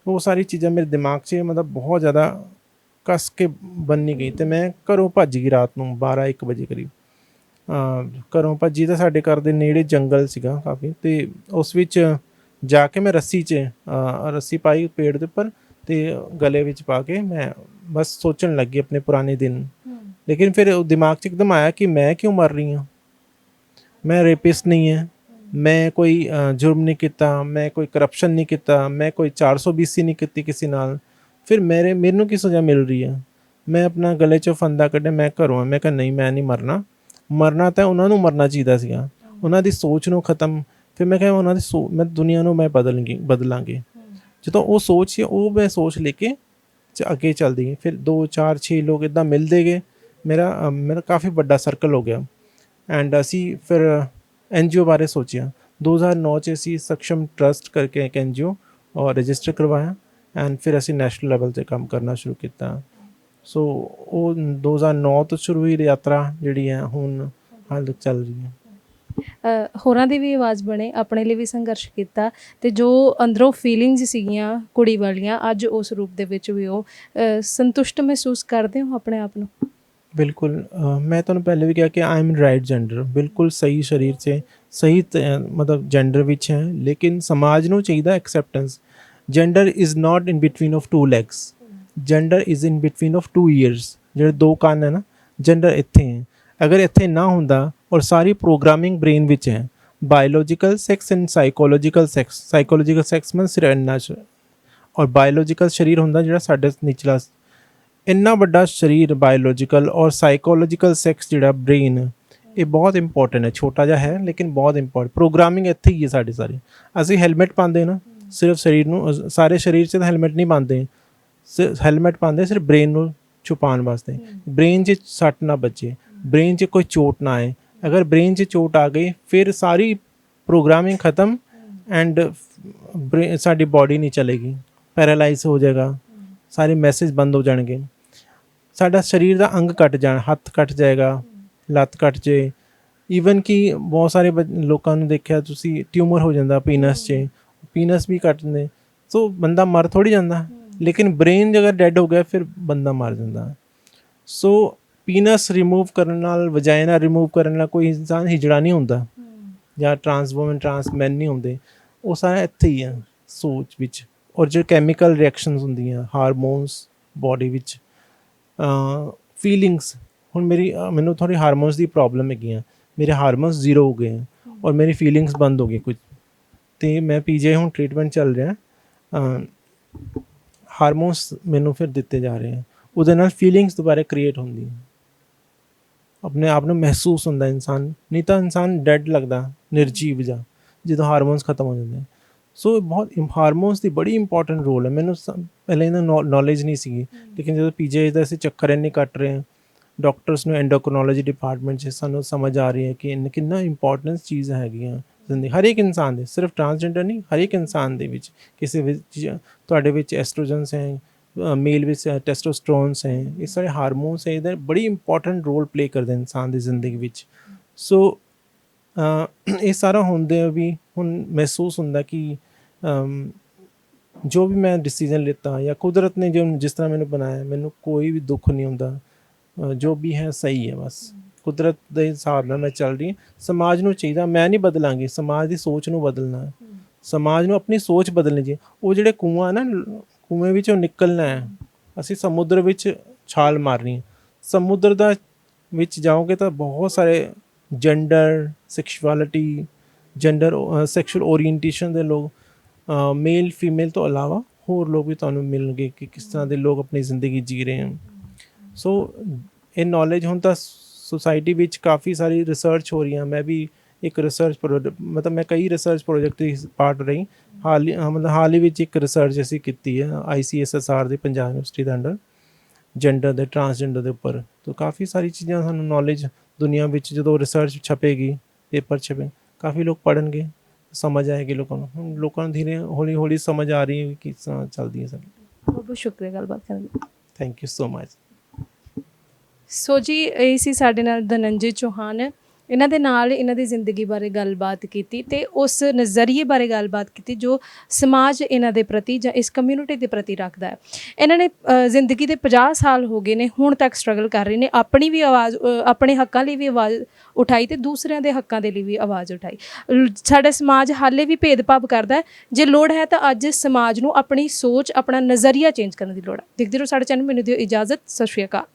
ਉਹ ਸਾਰੀ ਚੀਜ਼ਾਂ ਮੇਰੇ ਦਿਮਾਗ 'ਚ ਮਤਲਬ ਬਹੁਤ ਜ਼ਿਆਦਾ ਕੱਸ ਕੇ ਬੰਨੀ ਗਈ, ਅਤੇ ਮੈਂ ਘਰੋਂ ਭੱਜ ਗਈ ਰਾਤ ਨੂੰ 12-1 ਵਜੇ ਕਰੀਬ। ਘਰੋਂ ਭੱਜੀ ਤਾਂ ਸਾਡੇ ਘਰ ਦੇ ਨੇੜੇ ਜੰਗਲ ਸੀਗਾ ਕਾਫੀ, ਅਤੇ ਉਸ ਵਿੱਚ ਜਾ ਕੇ ਮੈਂ ਰੱਸੀ ਪਾਈ ਪੇੜ ਦੇ ਉੱਪਰ ਅਤੇ ਗਲੇ ਵਿੱਚ ਪਾ ਕੇ ਮੈਂ ਬਸ ਸੋਚਣ ਲੱਗੀ ਆਪਣੇ ਪੁਰਾਣੇ ਦਿਨ। ਲੇਕਿਨ ਫਿਰ ਉਹ ਦਿਮਾਗ 'ਚ ਇੱਕਦਮ ਆਇਆ ਕਿ ਮੈਂ ਕਿਉਂ ਮਰ ਰਹੀ ਹਾਂ, ਮੈਂ ਰੇਪਿਸਟ ਨਹੀਂ ਹੈ, ਮੈਂ ਕੋਈ ਜੁਰਮ ਨਹੀਂ ਕੀਤਾ, ਮੈਂ ਕੋਈ ਕਰਪਸ਼ਨ ਨਹੀਂ ਕੀਤਾ, ਮੈਂ ਕੋਈ 420 ਨਹੀਂ ਕੀਤੀ ਕਿਸੇ ਨਾਲ, ਫਿਰ ਮੈਨੂੰ ਕੀ ਸਜ਼ਾ ਮਿਲ ਰਹੀ ਹੈ? ਮੈਂ ਆਪਣਾ ਗਲੇ 'ਚੋਂ ਫੰਦਾ ਕੱਢਿਆ, ਮੈਂ ਘਰੋਂ ਮੈਂ ਕਿਹਾ ਨਹੀਂ ਮੈਂ ਨਹੀਂ ਮਰਨਾ ਤਾਂ ਉਹਨਾਂ ਨੂੰ ਮਰਨਾ ਚਾਹੀਦਾ ਸੀਗਾ, ਉਹਨਾਂ ਦੀ ਸੋਚ ਨੂੰ ਖ਼ਤਮ। ਫਿਰ ਮੈਂ ਕਿਹਾ ਉਹਨਾਂ ਦੀ ਮੈਂ ਦੁਨੀਆ ਨੂੰ ਮੈਂ ਬਦਲਾਂਗੇ। ਜਦੋਂ ਉਹ ਸੋਚ ਸੀ ਉਹ ਮੈਂ ਸੋਚ ਲੈ ਕੇ ਅੱਗੇ ਚੱਲਦੀ ਗਈ। ਫਿਰ 2 4 6 ਲੋਕ ਇੱਦਾਂ ਮਿਲਦੇ ਗਏ, ਮੇਰਾ ਕਾਫੀ ਵੱਡਾ ਸਰਕਲ ਹੋ ਗਿਆ। ਐਂਡ ਅਸੀਂ ਫਿਰ NGO ਬਾਰੇ ਸੋਚਿਆ। 2009 'ਚ ਅਸੀਂ ਸਕਸ਼ਮ ਟਰਸਟ ਕਰਕੇ ਇੱਕ NGO ਔਰ ਰਜਿਸਟਰ ਕਰਵਾਇਆ ਐਂਡ ਫਿਰ ਅਸੀਂ ਨੈਸ਼ਨਲ ਲੈਵਲ 'ਤੇ ਕੰਮ ਕਰਨਾ ਸ਼ੁਰੂ ਕੀਤਾ। ਸੋ ਉਹ 2009 ਤੋਂ ਸ਼ੁਰੂ ਹੋਈ ਯਾਤਰਾ ਜਿਹੜੀ ਹੈ ਹੁਣ ਹਾਲ ਤੱਕ ਚੱਲ ਰਹੀ ਹੈ। ਹੋਰਾਂ ਦੀ ਵੀ ਆਵਾਜ਼ ਬਣੇ, ਆਪਣੇ ਲਈ ਵੀ ਸੰਘਰਸ਼ ਕੀਤਾ, ਤੇ ਜੋ ਅੰਦਰੋਂ ਫੀਲਿੰਗਸ ਸੀਗੀਆਂ ਕੁੜੀ ਵਾਲੀਆਂ ਅੱਜ ਉਸ ਰੂਪ ਦੇ ਵਿੱਚ ਵੀ ਉਹ ਸੰਤੁਸ਼ਟ ਮਹਿਸੂਸ ਕਰਦੇ ਹੋ ਆਪਣੇ ਆਪ ਨੂੰ? ਬਿਲਕੁਲ। ਮੈਂ ਤੁਹਾਨੂੰ ਪਹਿਲੇ ਵੀ ਕਿਹਾ ਕਿ ਆਈ ਐਮ ਰਾਈਟ ਜੈਂਡਰ, ਬਿਲਕੁਲ ਸਹੀ ਸਰੀਰ 'ਚ ਸਹੀ ਮਤਲਬ ਜੈਂਡਰ ਵਿੱਚ ਹੈ। ਲੇਕਿਨ ਸਮਾਜ ਨੂੰ ਚਾਹੀਦਾ acceptance. Gender is not in between of 2 legs, gender is in between of 2 years. ਜਿਹੜੇ 2 ਕੰਨ ਹੈ ਨਾ, ਜੈਂਡਰ ਇੱਥੇ ਹੈ। ਅਗਰ ਇੱਥੇ ਨਾ ਹੁੰਦਾ ਔਰ ਸਾਰੀ ਪ੍ਰੋਗਰਾਮਿੰਗ ਬ੍ਰੇਨ ਵਿੱਚ ਹੈ, biological sex and psychological sex. Psychological sex ਮਨ ਸਿਰ ਇੰਨਾ ਔਰ ਬਾਇਓਲੋਜੀਕਲ ਸਰੀਰ ਹੁੰਦਾ ਜਿਹੜਾ ਸਾਡੇ ਨਿਚਲਾ। ਇੰਨਾ ਵੱਡਾ ਸਰੀਰ ਬਾਇਓਲੋਜੀਕਲ ਔਰ ਸਾਈਕੋਲੋਜੀਕਲ ਸੈਕਸ ਜਿਹੜਾ ਬ੍ਰੇਨ, ਇਹ ਬਹੁਤ ਇੰਪੋਰਟੈਂਟ ਹੈ। ਛੋਟਾ ਜਿਹਾ ਹੈ ਲੇਕਿਨ ਬਹੁਤ ਇੰਪੋਰਟੈਂਟ। ਪ੍ਰੋਗਰਾਮਿੰਗ ਇੱਥੇ ਹੀ ਹੈ ਸਾਡੀ ਸਾਰੀ। ਅਸੀਂ ਹੈਲਮਟ ਪਾਉਂਦੇ ਨਾ ਸਿਰਫ ਸਰੀਰ ਨੂੰ, ਸਾਰੇ ਸਰੀਰ 'ਚ ਤਾਂ ਹੈਲਮਟ ਨਹੀਂ ਪਾਉਂਦੇ, ਹੈਲਮਟ ਪਾਉਂਦੇ ਸਿਰਫ ਬ੍ਰੇਨ ਨੂੰ ਛੁਪਾਉਣ ਵਾਸਤੇ। ਬ੍ਰੇਨ 'ਚ ਸੱਟ ਨਾ ਵੱਜੇ, ਬ੍ਰੇਨ 'ਚ ਕੋਈ ਚੋਟ ਨਾ ਆਏ। ਅਗਰ ਬ੍ਰੇਨ 'ਚ ਚੋਟ ਆ ਗਈ ਫਿਰ ਸਾਰੀ ਪ੍ਰੋਗਰਾਮਿੰਗ ਖ਼ਤਮ ਐਂਡ ਸਾਡੀ ਬਾਡੀ ਨਹੀਂ ਚਲੇਗੀ, ਪੈਰਾਲਾਈਜ਼ ਹੋ ਜਾਏਗਾ, ਸਾਰੇ ਮੈਸੇਜ ਬੰਦ ਹੋ ਜਾਣਗੇ। ਸਾਡਾ ਸਰੀਰ ਦਾ ਅੰਗ ਕੱਟ ਜਾਣ, ਹੱਥ ਕੱਟ ਜਾਏਗਾ, ਲੱਤ ਕੱਟ ਜੇ। ਈਵਨ ਕਿ ਬਹੁਤ ਸਾਰੇ ਲੋਕਾਂ ਨੂੰ ਦੇਖਿਆ ਤੁਸੀਂ, ਟਿਊਮਰ ਹੋ ਜਾਂਦਾ ਪੀਨਸ 'ਚ, ਪੀਨਸ ਵੀ ਕੱਟ ਦਿੰਦੇ। ਸੋ ਬੰਦਾ ਮਰ ਥੋੜ੍ਹੀ ਜਾਂਦਾ, ਲੇਕਿਨ ਬ੍ਰੇਨ ਅਗਰ ਡੈਡ ਹੋ ਗਿਆ ਫਿਰ ਬੰਦਾ ਮਰ ਜਾਂਦਾ। ਸੋ ਪੀਨਸ ਰਿਮੂਵ ਕਰਨ ਨਾਲ, ਵਜਾਈਨਾ ਰਿਮੂਵ ਕਰਨ ਨਾਲ ਕੋਈ ਇਨਸਾਨ ਹਿਜੜਾ ਨਹੀਂ ਹੁੰਦਾ, ਜਾਂ ਟਰਾਂਸ ਵੂਮਨ ਟਰਾਂਸ ਮੈਨ ਨਹੀਂ ਹੁੰਦੇ। ਉਹ ਸਾਰਾ ਇੱਥੇ ਹੀ ਆ ਸੋਚ ਵਿੱਚ। ਔਰ ਜੋ ਕੈਮੀਕਲ ਰਿਐਕਸ਼ਨਸ ਹੁੰਦੀਆਂ, ਹਾਰਮੋਨਸ ਬਾਡੀ ਵਿੱਚ, ਫੀਲਿੰਗਸ। ਹੁਣ ਮੈਨੂੰ ਥੋੜ੍ਹੀ ਹਾਰਮੋਨਸ ਦੀ ਪ੍ਰੋਬਲਮ ਹੈਗੀਆਂ, ਮੇਰੇ ਹਾਰਮੋਨਸ 0 ਹੋ ਗਏ ਔਰ ਮੇਰੀ ਫੀਲਿੰਗਸ ਬੰਦ ਹੋ ਗਈ ਕੁਝ। ਅਤੇ ਮੈਂ PGI ਹੁਣ ਟਰੀਟਮੈਂਟ ਚੱਲ ਰਿਹਾ, ਹਾਰਮੋਨਸ ਮੈਨੂੰ ਫਿਰ ਦਿੱਤੇ ਜਾ ਰਹੇ ਆ। ਉਹਦੇ ਨਾਲ ਫੀਲਿੰਗਸ ਦੁਬਾਰਾ ਕ੍ਰੀਏਟ ਹੁੰਦੀਆਂ, ਆਪਣੇ ਆਪ ਨੂੰ ਮਹਿਸੂਸ ਹੁੰਦਾ ਇਨਸਾਨ। ਨਹੀਂ ਤਾਂ ਇਨਸਾਨ ਡੈਡ ਲੱਗਦਾ, ਨਿਰਜੀਵ ਜਿਹਾ, ਜਦੋਂ ਹਾਰਮੋਨਸ ਖਤਮ ਹੋ ਜਾਂਦੇ। ਸੋ ਬਹੁਤ ਹਾਰਮੋਨਸ ਦੀ ਬੜੀ ਇੰਪੋਰਟੈਂਟ ਰੋਲ ਹੈ। ਮੈਨੂੰ ਪਹਿਲਾਂ ਇਹਨਾਂ ਨੌਲੇਜ ਨਹੀਂ ਸੀਗੀ, ਲੇਕਿਨ ਜਦੋਂ PGI ਦਾ ਅਸੀਂ ਚੱਕਰ ਇੰਨੇ ਕੱਟ ਰਹੇ ਹਾਂ, ਡਾਕਟਰਸ ਨੂੰ ਐਂਡੋਕ੍ਰੋਨੋਲੋਜੀ ਡਿਪਾਰਟਮੈਂਟ 'ਚ ਸਾਨੂੰ ਸਮਝ ਆ ਰਹੀ ਹੈ ਕਿ ਕਿੰਨਾ ਇੰਪੋਰਟੈਂਸ ਚੀਜ਼ ਹੈਗੀਆਂ ਜ਼ਿੰਦਗੀ, ਹਰ ਇੱਕ ਇਨਸਾਨ ਦੇ, ਸਿਰਫ ਟਰਾਂਸਜੈਂਡਰ ਨਹੀਂ, ਹਰ ਇੱਕ ਇਨਸਾਨ ਦੇ ਵਿੱਚ। ਕਿਸੇ ਵਿੱਚ ਤੁਹਾਡੇ ਵਿੱਚ ਐਸਟ੍ਰੋਜਨਸ ਹੈ, ਮੇਲ ਵਿੱਚ ਟੈਸਟੋਸਟਰੋਨਸ ਹੈ, ਇਹ ਸਾਰੇ ਹਾਰਮੋਨਸ ਹੈ, ਇਹਦਾ ਬੜੀ ਇੰਪੋਰਟੈਂਟ ਰੋਲ ਪਲੇ ਕਰਦੇ ਇਨਸਾਨ ਦੀ ਜ਼ਿੰਦਗੀ ਵਿੱਚ। ਸੋ ਇਹ ਸਾਰਾ ਹੁੰਦੇ ਵੀ ਹੁਣ ਮਹਿਸੂਸ ਹੁੰਦਾ ਕਿ ਜੋ ਵੀ ਮੈਂ ਡਿਸੀਜ਼ਨ ਲਿੱਤਾ ਜਾਂ ਕੁਦਰਤ ਨੇ ਜਿਸ ਤਰ੍ਹਾਂ ਮੈਨੂੰ ਬਣਾਇਆ, ਮੈਨੂੰ ਕੋਈ ਵੀ ਦੁੱਖ ਨਹੀਂ ਹੁੰਦਾ। ਜੋ ਵੀ ਹੈ ਸਹੀ ਹੈ, ਬਸ ਕੁਦਰਤ ਦੇ ਹਿਸਾਬ ਨਾਲ ਮੈਂ ਚੱਲ ਰਹੀ। ਸਮਾਜ ਨੂੰ ਚਾਹੀਦਾ, ਮੈਂ ਨਹੀਂ ਬਦਲਾਂਗੀ, ਸਮਾਜ ਦੀ ਸੋਚ ਨੂੰ ਬਦਲਣਾ, ਸਮਾਜ ਨੂੰ ਆਪਣੀ ਸੋਚ ਬਦਲਣੀ ਚਾਹੀਦੀ। ਉਹ ਜਿਹੜੇ ਕੂਆਂ ਨਾ, ਕੂਏ ਵਿੱਚੋਂ ਨਿਕਲਣਾ ਹੈ, ਅਸੀਂ ਸਮੁੰਦਰ ਵਿੱਚ ਛਾਲ ਮਾਰਨੀ ਹੈ। ਸਮੁੰਦਰ ਦਾ ਵਿੱਚ ਜਾਓਗੇ ਤਾਂ ਬਹੁਤ ਸਾਰੇ ਜੈਂਡਰ, ਸੈਕਸ਼ੁਅਲਿਟੀ, ਸੈਕਸ਼ੁਅਲ ਓਰੀਐਂਟੇਸ਼ਨ ਦੇ ਲੋਕ, ਮੇਲ ਫੀਮੇਲ ਤੋਂ ਇਲਾਵਾ ਹੋਰ ਲੋਕ ਵੀ ਤੁਹਾਨੂੰ ਮਿਲਣਗੇ ਕਿ ਕਿਸ ਤਰ੍ਹਾਂ ਦੇ ਲੋਕ ਆਪਣੀ ਜ਼ਿੰਦਗੀ ਜੀ ਰਹੇ ਹਨ। ਸੋ ਇਹ ਨੌਲੇਜ ਹੁਣ ਤਾਂ ਸੁਸਾਇਟੀ ਵਿੱਚ ਕਾਫੀ ਸਾਰੀ ਰਿਸਰਚ ਹੋ ਰਹੀਆਂ। ਮੈਂ ਵੀ ਇੱਕ ਰਿਸਰਚ ਮਤਲਬ ਮੈਂ ਕਈ ਰਿਸਰਚ ਪ੍ਰੋਜੈਕਟ ਦੀ ਪਾਰਟ ਰਹੀ। ਹਾਲ ਹੀ ਵਿੱਚ ਇੱਕ ਰਿਸਰਚ ਅਸੀਂ ਕੀਤੀ ਹੈ ICSSR ਦੇ, ਪੰਜਾਬ ਯੂਨੀਵਰਸਿਟੀ ਦੇ ਅੰਡਰ, ਜੈਂਡਰ ਦੇ, ਟਰਾਂਸਜੈਂਡਰ ਦੇ ਉੱਪਰ। ਤਾਂ ਕਾਫੀ ਸਾਰੀ ਚੀਜ਼ਾਂ ਸਾਨੂੰ ਨੌਲੇਜ ਦੁਨੀਆ ਵਿੱਚ, ਜਦੋਂ ਰਿਸਰਚ ਛਪੇਗੀ, ਪੇਪਰ ਛਪੇ, ਕਾਫੀ ਲੋਕ ਪੜ੍ਹਨਗੇ, ਸਮਝ ਆਏਗੀ ਲੋਕਾਂ ਨੂੰ। ਹੁਣ ਲੋਕਾਂ ਨੂੰ ਧੀਰੇ ਹੌਲੀ ਹੌਲੀ ਸਮਝ ਆ ਰਹੀ ਹੈ ਕਿ ਕਿਸ ਤਰ੍ਹਾਂ ਚੱਲਦੀ ਹੈ ਸਾਡੀ। ਬਹੁਤ ਬਹੁਤ ਸ਼ੁਕਰੀਆ ਗੱਲਬਾਤ ਕਰਨ ਲਈ। Thank you so much. So ਜੀ, ਇਹ ਸੀ ਸਾਡੇ ਨਾਲ ਧਨੰਜੇ ਚੌਹਾਨ। ਇਹਨਾਂ ਦੇ ਨਾਲ ਇਹਨਾਂ ਦੀ ਜ਼ਿੰਦਗੀ ਬਾਰੇ ਗੱਲਬਾਤ ਕੀਤੀ ਅਤੇ ਉਸ ਨਜ਼ਰੀਏ ਬਾਰੇ ਗੱਲਬਾਤ ਕੀਤੀ ਜੋ ਸਮਾਜ ਇਹਨਾਂ ਦੇ ਪ੍ਰਤੀ ਜਾਂ ਇਸ ਕਮਿਊਨਿਟੀ ਦੇ ਪ੍ਰਤੀ ਰੱਖਦਾ ਹੈ। ਇਹਨਾਂ ਨੇ ਜ਼ਿੰਦਗੀ ਦੇ 50 ਸਾਲ ਹੋ ਗਏ ਨੇ, ਹੁਣ ਤੱਕ ਸਟਰਗਲ ਕਰ ਰਹੇ ਨੇ, ਆਪਣੀ ਵੀ ਆਵਾਜ਼, ਆਪਣੇ ਹੱਕਾਂ ਲਈ ਵੀ ਆਵਾਜ਼ ਉਠਾਈ ਅਤੇ ਦੂਸਰਿਆਂ ਦੇ ਹੱਕਾਂ ਦੇ ਲਈ ਵੀ ਆਵਾਜ਼ ਉਠਾਈ। ਸਾਡਾ ਸਮਾਜ ਹਾਲੇ ਵੀ ਭੇਦਭਾਵ ਕਰਦਾ ਹੈ। ਜੇ ਲੋੜ ਹੈ ਤਾਂ ਅੱਜ ਸਮਾਜ ਨੂੰ ਆਪਣੀ ਸੋਚ, ਆਪਣਾ ਨਜ਼ਰੀਆ ਚੇਂਜ ਕਰਨ ਦੀ ਲੋੜ ਹੈ। ਦੇਖਦੇ ਰਹੋ ਸਾਡੇ ਚੈਨਲ। ਮੈਨੂੰ ਦਿਓ ਇਜਾਜ਼ਤ। ਸਤਿ ਸ਼੍ਰੀ ਅਕਾਲ।